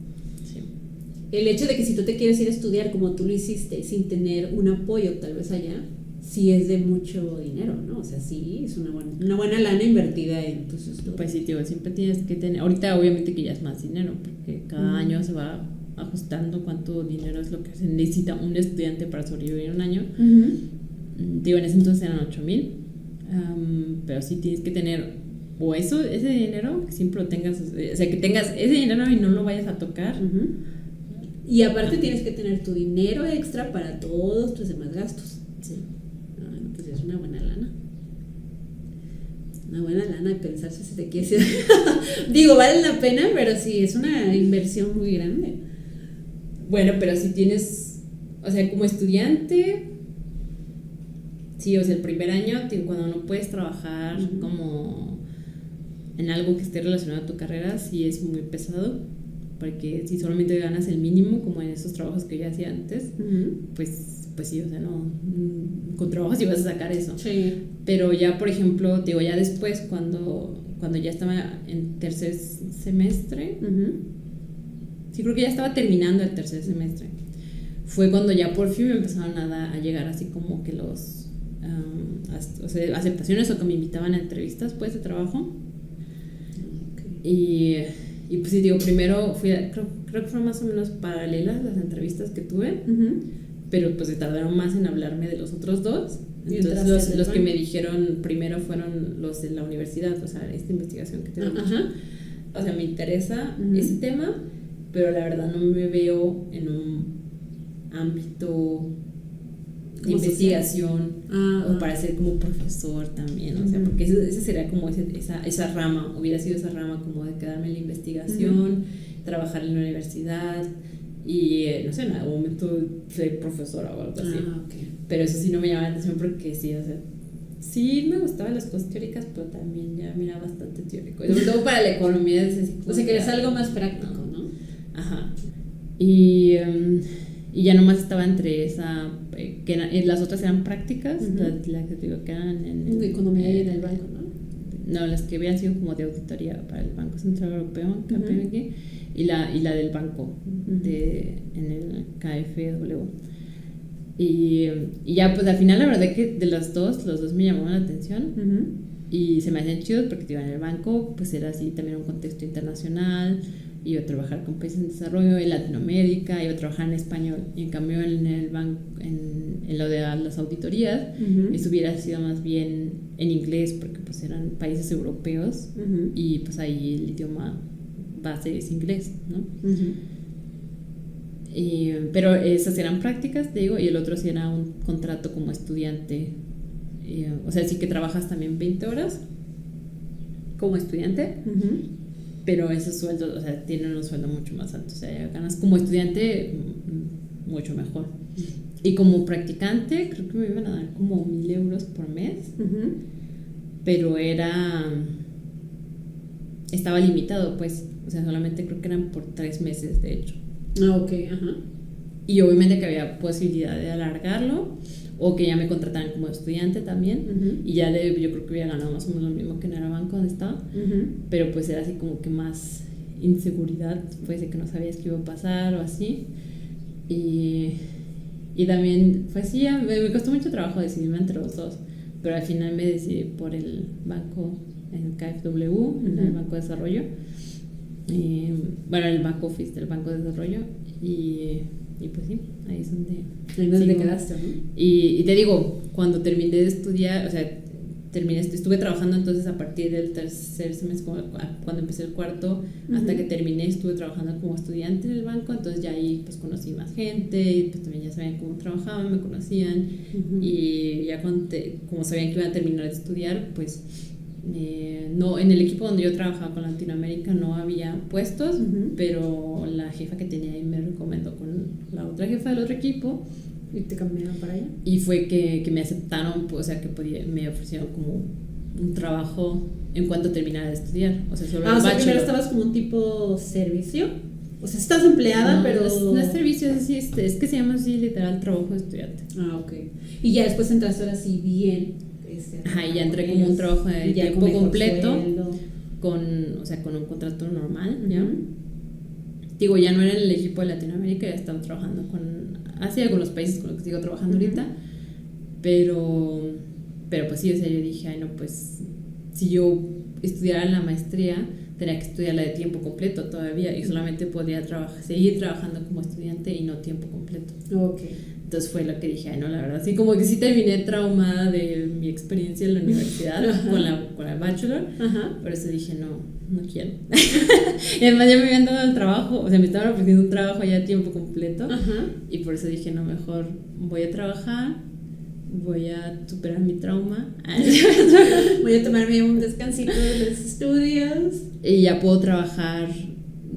El hecho de que si tú te quieres ir a estudiar como tú lo hiciste sin tener un apoyo tal vez allá, sí es de mucho dinero, ¿no? O sea, sí es una buena lana invertida en tus estudios. Pues sí, tío, siempre tienes que tener, ahorita obviamente que ya es más dinero, porque cada año se va ajustando cuánto dinero es lo que se necesita un estudiante para sobrevivir un año. Digo, en ese entonces eran 8,000, pero sí tienes que tener o ese dinero, que siempre lo tengas, o sea, que tengas ese dinero y no lo vayas a tocar. Y aparte tienes que tener tu dinero extra para todos tus demás gastos. Sí. Pues es una buena lana. Una buena lana pensar si se te quiere. Digo, vale la pena, pero sí, es una inversión muy grande. Bueno, pero si tienes, o sea, como estudiante, sí, o sea, el primer año, cuando no puedes trabajar como en algo que esté relacionado a tu carrera, sí es muy pesado. Porque si solamente ganas el mínimo, como en esos trabajos que yo hacía antes, pues sí, o sea, no, con trabajos sí vas a sacar eso. Sí. Pero ya, por ejemplo, digo, ya después, cuando ya estaba en tercer semestre, sí, creo que ya estaba terminando el tercer semestre, fue cuando ya por fin me empezaron a llegar así como que los, o sea, aceptaciones o que me invitaban a entrevistas, pues, de trabajo. Y pues sí, digo, primero creo que fueron más o menos paralelas las entrevistas que tuve, pero pues se tardaron más en hablarme de los otros dos. Entonces los que me dijeron primero fueron los de la universidad, o sea, esta investigación que tenemos. O sea, me interesa ese tema, pero la verdad no me veo en un ámbito de investigación o para ser como profesor también, o sea, porque ese sería como esa rama, hubiera sido esa rama como de quedarme en la investigación, trabajar en la universidad y no sé, en algún momento ser profesora o algo así. Pero eso sí no me llama la atención porque sí, o sea, sí me gustaban las cosas teóricas, pero también ya mira bastante teórico, y sobre todo para la economía es así, o sea, que es algo más práctico, ¿no? Ajá. Y ya nomás estaba entre esa, que las otras eran prácticas, las que digo que eran en economía y en el banco, ¿no? No, las que habían sido como de auditoría para el Banco Central Europeo, KPMG, y la del banco, en el KfW. Y ya, pues al final la verdad que de los dos me llamaban la atención y se me hacían chidos porque en el banco pues era así también un contexto internacional, iba a trabajar con países en desarrollo, en Latinoamérica, iba a trabajar en español, y en cambio en el banco, en lo de las auditorías, eso hubiera sido más bien en inglés porque pues eran países europeos y pues ahí el idioma base es inglés, ¿no? Pero esas eran prácticas, te digo, y el otro sí era un contrato como estudiante, o sea, sí que trabajas también 20 horas como estudiante, pero esos sueldos, o sea, tienen un sueldo mucho más alto, o sea, ganas como estudiante mucho mejor. Y como practicante, creo que me iban a dar como 1,000 euros por mes, pero estaba limitado, pues, o sea, solamente creo que eran por 3 meses, de hecho. Ah, ok, ajá. Y obviamente que había posibilidad de alargarlo o que ya me contrataran como estudiante también. Y ya yo creo que hubiera ganado más o menos lo mismo que en el banco donde estaba, pero pues era así como que más inseguridad, pues de que no sabías qué iba a pasar o así. Y también, pues sí, me costó mucho trabajo decidirme entre los dos, pero al final me decidí por el banco, en KfW, en el Banco de Desarrollo. Bueno, el back office del Banco de Desarrollo. Y pues sí, ahí es donde te quedaste, ¿no? Y te digo, cuando terminé de estudiar, o sea, estuve trabajando entonces a partir del tercer semestre, cuando empecé el cuarto, hasta que terminé, estuve trabajando como estudiante en el banco, entonces ya ahí pues conocí más gente, y pues también ya sabían cómo trabajaban, me conocían, y ya como sabían que iban a terminar de estudiar, pues no, en el equipo donde yo trabajaba con Latinoamérica no había puestos, pero la jefa que tenía ahí me recomendó con la otra jefa del otro equipo. ¿Y te cambiaron para allá? Y fue que me aceptaron, pues, o sea, que me ofrecieron como un trabajo en cuanto terminara de estudiar. O sea, solo o sea, primero estabas como un tipo servicio. O sea, estás empleada, pero... No es servicio, es que se llama así literal trabajo de estudiante. Ah, ok. Y ya después entraste ahora sí bien. Ajá, y ya entré como un trabajo de tiempo completo, con un contrato normal, ¿ya? Digo, ya no era en el equipo de Latinoamérica, ya estaba trabajando con Asia, con los países con los que sigo trabajando ahorita, pero pues sí, o sea, yo dije, ay no, pues si yo estudiara la maestría, tenía que estudiarla de tiempo completo todavía y solamente podía seguir trabajando como estudiante y no tiempo completo. Okay. Entonces fue lo que dije, ay no, la verdad, sí, como que sí terminé traumada de mi experiencia en la universidad con la bachelor, por eso dije, no quiero. Y además ya me habían dado el trabajo, o sea, me estaban ofreciendo un trabajo ya a tiempo completo, y por eso dije, no, mejor voy a trabajar, voy a superar mi trauma, voy a tomarme un descansito de los estudios y ya puedo trabajar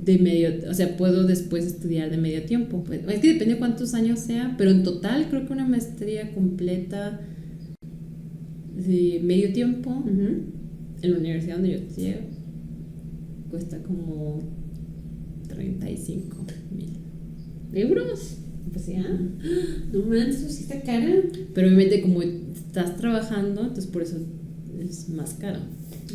de medio, o sea, puedo después estudiar de medio tiempo. Pues, es que depende de cuántos años sea, pero en total creo que una maestría completa de medio tiempo en la universidad donde yo estudié cuesta como 35,000 euros. Pues ya, no manches, eso sí está cara. Pero obviamente como estás trabajando, entonces por eso es más caro.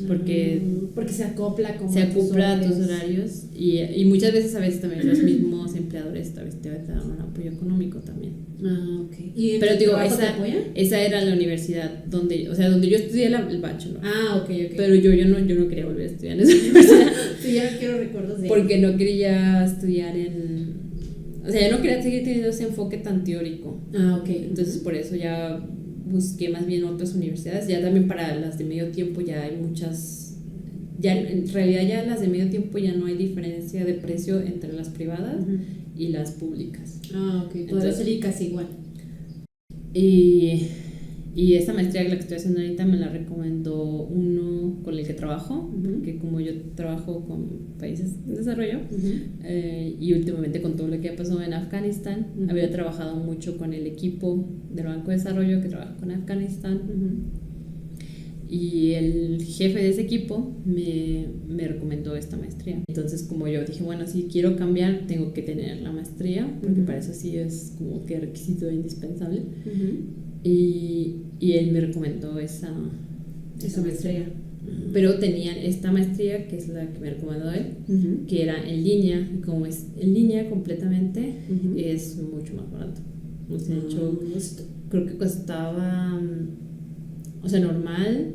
Porque se acopla a tus horarios y muchas veces, a veces también los mismos empleadores a veces te dan un apoyo económico también. Ok. ¿Y pero digo, esa era la universidad donde yo estudié el bachelor. Ok. Pero yo no quería volver a estudiar en esa universidad. Sí, ya no quiero recuerdos de porque no quería estudiar o sea, yo no quería seguir teniendo ese enfoque tan teórico. Ok. Entonces por eso ya busqué más bien otras universidades. Ya también para las de medio tiempo ya hay muchas, ya en realidad ya las de medio tiempo ya no hay diferencia de precio entre las privadas y las públicas. Ok, entonces sería casi igual. Y esta maestría que estoy haciendo ahorita me la recomendó uno con el que trabajo, porque como yo trabajo con países en desarrollo, y últimamente con todo lo que ha pasado en Afganistán, había trabajado mucho con el equipo del Banco de Desarrollo que trabaja con Afganistán, y el jefe de ese equipo me recomendó esta maestría. Entonces, como yo dije, bueno, si quiero cambiar, tengo que tener la maestría, porque para eso sí es como que requisito indispensable. Y él me recomendó esa maestría. Pero tenían esta maestría, que es la que me recomendó él, que era en línea, y como es en línea completamente, es mucho más barato. O sea, de hecho, creo que costaba, o sea, normal,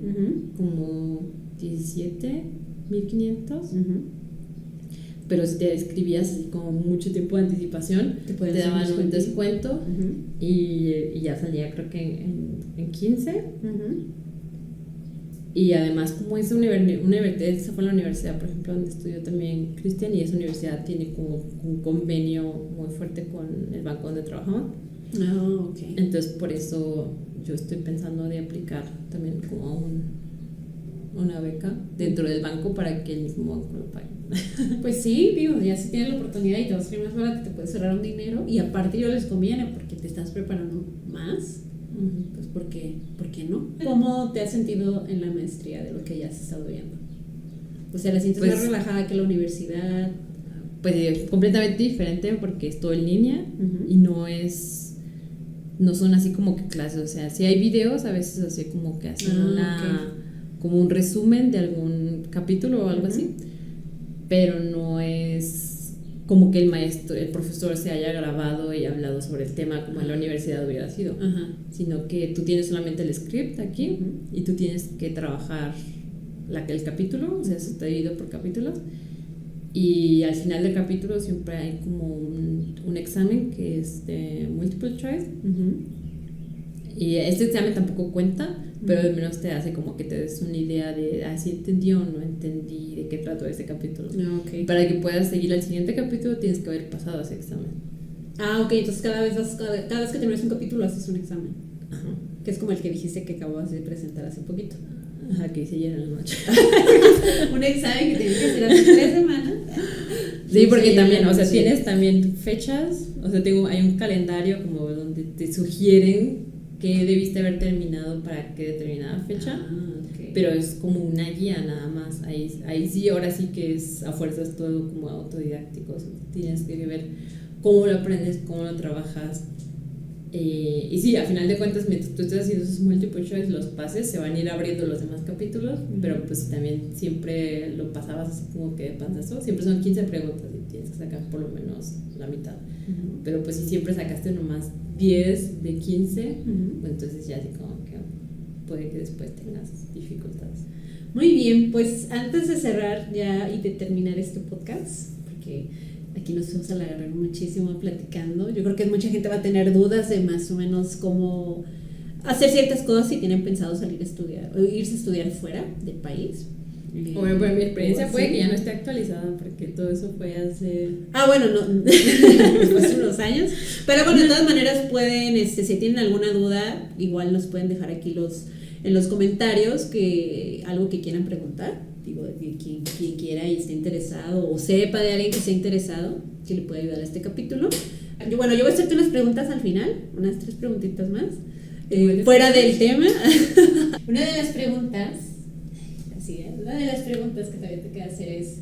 como 17,500. Pero si te escribías así como mucho tiempo de anticipación, te daban un descuento y ya salía creo que en 15. Y además, como esa esa fue la universidad, por ejemplo, donde estudió también Cristian, y esa universidad tiene como un convenio muy fuerte con el banco donde trabajaba. Okay. Entonces, por eso yo estoy pensando de aplicar también como una beca dentro del banco para que el mismo banco lo pague. Pues sí, digo, ya si tienes la oportunidad y te va a salir más barato, te puedes ahorrar un dinero y aparte yo les conviene porque te estás preparando más, pues ¿por qué no? ¿Cómo te has sentido en la maestría de lo que ya has estado viendo? O sea, ¿la sientes Pues, más relajada que la universidad? Pues completamente diferente porque es todo en línea y no son así como que clases, o sea, si hay videos a veces así como que hacen como un resumen de algún capítulo o algo así, pero no es como que el profesor se haya grabado y hablado sobre el tema como en la universidad hubiera sido, sino que tú tienes solamente el script aquí y tú tienes que trabajar el capítulo, o sea, eso está dividido por capítulos. Y al final del capítulo siempre hay como un examen que es de multiple choice. Y este examen tampoco cuenta, pero al menos te hace como que te des una idea de si entendí o no entendí de qué trató ese capítulo. Para que puedas seguir al siguiente capítulo tienes que haber pasado ese examen. Ok, entonces cada vez que terminas un capítulo haces un examen. Que es como el que dijiste que acabas de presentar hace poquito. Que hice ayer en la noche. Un examen que tienes que hacer hace 3 semanas. Sí, porque también, o sea, tienes también fechas, o sea, hay un calendario como donde te sugieren que debiste haber terminado para qué determinada fecha, pero es como una guía nada más. Ahí sí, ahora sí que es a fuerzas todo como autodidáctico, o sea, tienes que ver cómo lo aprendes, cómo lo trabajas. Y sí, a final de cuentas, mientras tú estés haciendo esos multiple choice, los pases se van a ir abriendo los demás capítulos, pero pues si también siempre lo pasabas así como que de panzazo, siempre son 15 preguntas y tienes que sacar por lo menos la mitad. Pero pues si siempre sacaste nomás 10 de 15, pues entonces ya así como que puede que después tengas dificultades. Muy bien, pues antes de cerrar ya y de terminar este podcast, porque aquí nos vamos a alargar muchísimo platicando. Yo creo que mucha gente va a tener dudas de más o menos cómo hacer ciertas cosas si tienen pensado salir a estudiar o irse a estudiar fuera del país. Bueno, pues mi experiencia puede que ya no esté actualizada porque todo eso fue hace... bueno, no, fue hace unos años. Pero bueno, de todas maneras pueden, si tienen alguna duda, igual nos pueden dejar aquí en los comentarios algo que quieran preguntar. Digo, quien quiera y esté interesado o sepa de alguien que esté interesado, que le puede ayudar a este capítulo. Yo voy a hacerte unas preguntas al final, unas 3 preguntitas más, fuera del tema. Una de las preguntas que todavía te queda hacer es,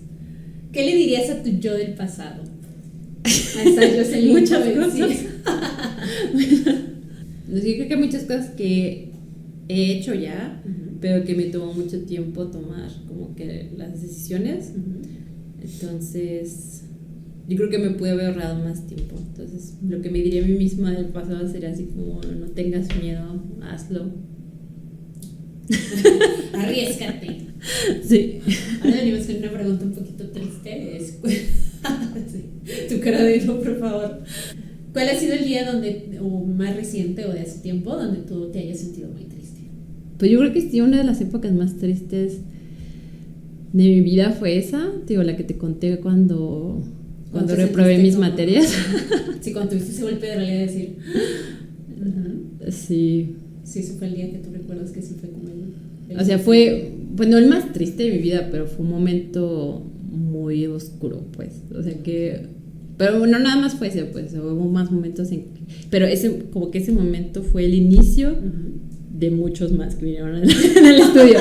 ¿qué le dirías a tu yo del pasado? A esa Jocelyn. Muchas cosas. Yo creo que hay muchas cosas que he hecho ya, pero que me tomó mucho tiempo tomar como que las decisiones. Entonces yo creo que me pude haber ahorrado más tiempo. Entonces lo que me diría a mí misma del pasado sería así como: no tengas miedo, hazlo. Arriésgate. Sí. Ahora venimos con una pregunta un poquito triste. Tu cara de no, por favor. ¿Cuál ha sido el día o más reciente o de hace tiempo donde tú te hayas sentido muy triste? Pues yo creo que sí, una de las épocas más tristes de mi vida fue esa, digo, la que te conté cuando reprobé mis materias. Sí, cuando tuviste ese golpe de realidad de decir... Sí. Sí, ese fue el día que tú recuerdas que sí fue como el... O sea, fue, pues no el más triste de mi vida, pero fue un momento muy oscuro, pues. O sea que... Pero no nada más fue ese, pues, hubo más momentos pero como que ese momento fue el inicio de muchos más que vinieron en el estudio.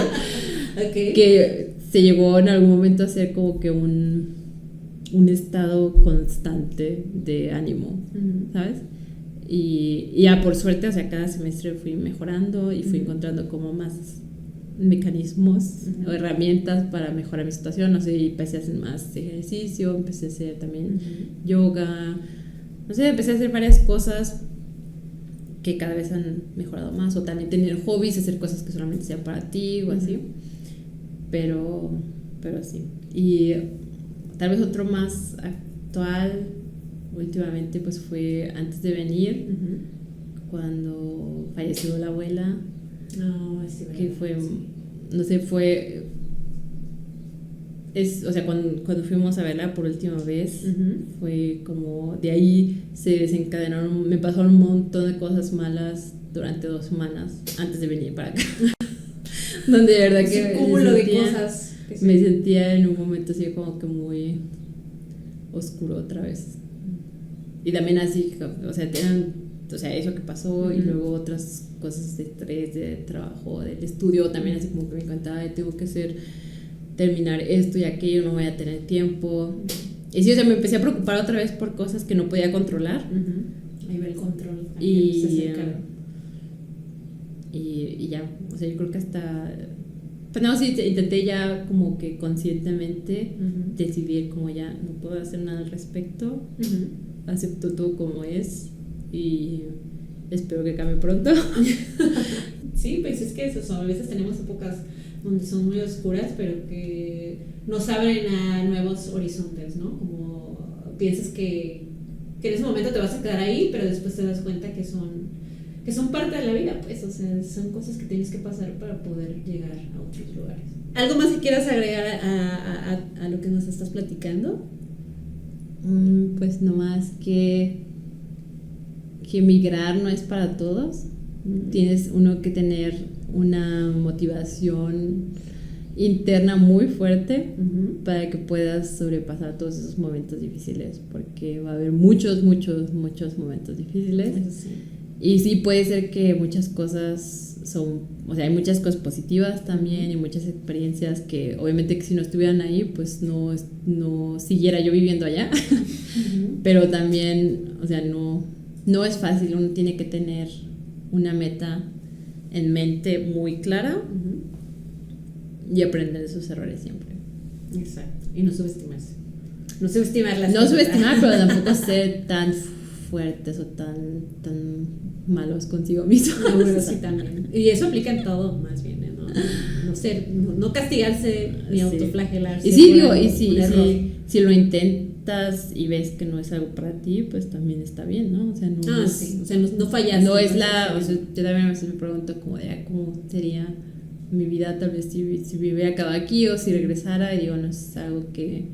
Que se llegó en algún momento a ser como que un estado constante de ánimo, ¿sabes? Y ya por suerte, o sea, cada semestre fui mejorando y fui encontrando como más mecanismos o herramientas para mejorar mi situación. No sé, empecé a hacer más ejercicio, empecé a hacer también yoga, no sé, empecé a hacer varias cosas que cada vez han mejorado más, o también tener hobbies, hacer cosas que solamente sean para ti o así, pero sí. Y tal vez otro más actual últimamente pues fue antes de venir, cuando falleció la abuela. Que fue, no sé, o sea, cuando fuimos a verla por última vez, fue como de ahí se desencadenaron, me pasaron un montón de cosas malas durante 2 semanas antes de venir para acá. Donde de verdad que un cúmulo de cosas. Que sí. Me sentía en un momento así como que muy oscuro otra vez. Y también así, o sea, eso que pasó y luego otras cosas de estrés, de trabajo, del estudio, también así como que me encantaba, tengo que terminar esto y aquello, no voy a tener tiempo. Y sí, o sea, me empecé a preocupar otra vez por cosas que no podía controlar. Ahí va el control. Y ya, o sea, yo creo que hasta... Pues no, sí, intenté ya como que conscientemente decidir como ya no puedo hacer nada al respecto, acepto todo como es y espero que cambie pronto. Sí, pues es que eso, a veces tenemos épocas donde son muy oscuras, pero que nos abren a nuevos horizontes, ¿no? Como piensas que en ese momento te vas a quedar ahí, pero después te das cuenta que son parte de la vida, pues, o sea, son cosas que tienes que pasar para poder llegar a otros lugares. ¿Algo más que quieras agregar a lo que nos estás platicando? Pues nomás que migrar no es para todos. Tienes uno que tener una motivación interna muy fuerte para que puedas sobrepasar todos esos momentos difíciles, porque va a haber muchos momentos difíciles. Sí. Y sí puede ser que muchas cosas hay muchas cosas positivas también y muchas experiencias que obviamente que si no estuvieran ahí pues no siguiera yo viviendo allá. Pero también, o sea, no es fácil, uno tiene que tener una meta en mente muy clara y aprender de sus errores siempre. Exacto, y no subestimarse. No subestimar las No subestimar, pero tampoco ser tan fuertes o tan malos consigo mismos. Bueno, sí, también. Y eso aplica en todo, más bien, ¿no? No castigarse ni autoflagelarse. Y sí, digo, y si lo intentas y ves que no es algo para ti, pues también está bien, ¿no? O sea, sí, o sea, no fallas. No es o sea, yo también a veces me pregunto cómo sería mi vida tal vez si hubiera acabado aquí o si regresara, y digo, no es algo que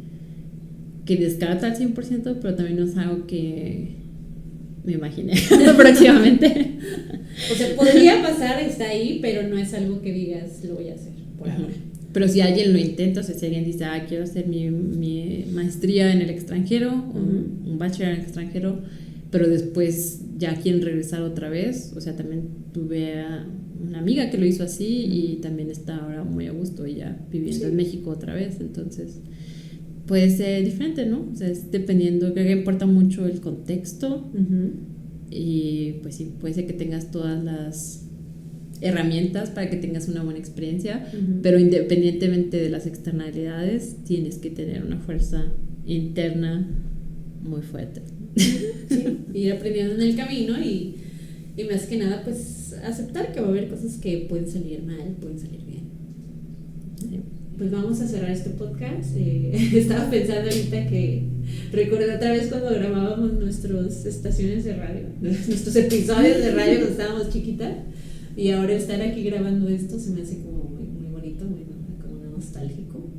descarta al 100%, pero también no es algo que me imaginé próximamente. O sea, podría pasar, está ahí, pero no es algo que digas, lo voy a hacer por ahora. Pero si alguien lo intenta, o sea, si alguien dice, quiero hacer mi maestría en el extranjero, un bachelor en el extranjero, pero después ya quieren regresar otra vez, o sea, también tuve a una amiga que lo hizo así y también está ahora muy a gusto ella viviendo en México otra vez, entonces puede ser diferente, ¿no? O sea, es dependiendo, creo que importa mucho el contexto y pues sí, puede ser que tengas todas las herramientas para que tengas una buena experiencia, pero independientemente de las externalidades tienes que tener una fuerza interna muy fuerte. Sí, ir aprendiendo en el camino y más que nada pues aceptar que va a haber cosas que pueden salir mal, pueden salir bien. Sí. Pues vamos a cerrar este podcast. Estaba pensando ahorita que recordé otra vez cuando grabábamos nuestras estaciones de radio, nuestros episodios de radio cuando estábamos chiquitas. Y ahora estar aquí grabando esto se me hace como muy bonito, como nostálgico.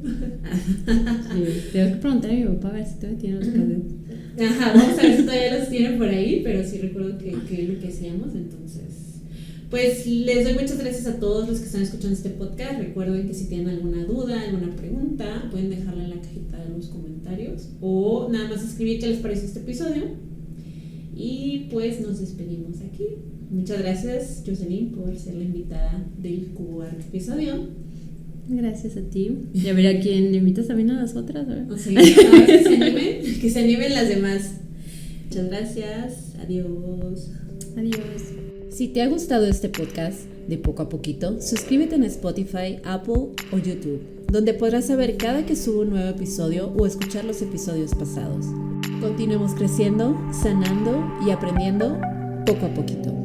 Sí, tengo que preguntar a mi papá a ver si todavía tiene los casetes. Ajá, vamos a ver si todavía los tienen por ahí, pero sí recuerdo que es lo que hacíamos. Entonces, pues les doy muchas gracias a todos los que están escuchando este podcast. Recuerden que si tienen alguna duda, alguna pregunta, pueden dejarla en la cajita de los comentarios o nada más escribir qué les pareció este episodio. Y pues nos despedimos aquí. Muchas gracias, Jocelyn, por ser la invitada del cuarto episodio. Gracias a ti. Y a ver a quién invitas también a las otras, ¿verdad? O sea, a ver que se animen las demás. Muchas gracias. Adiós. Adiós. Si te ha gustado este podcast de poco a poquito, suscríbete en Spotify, Apple o YouTube, donde podrás saber cada que subo un nuevo episodio o escuchar los episodios pasados. Continuemos creciendo, sanando y aprendiendo poco a poquito.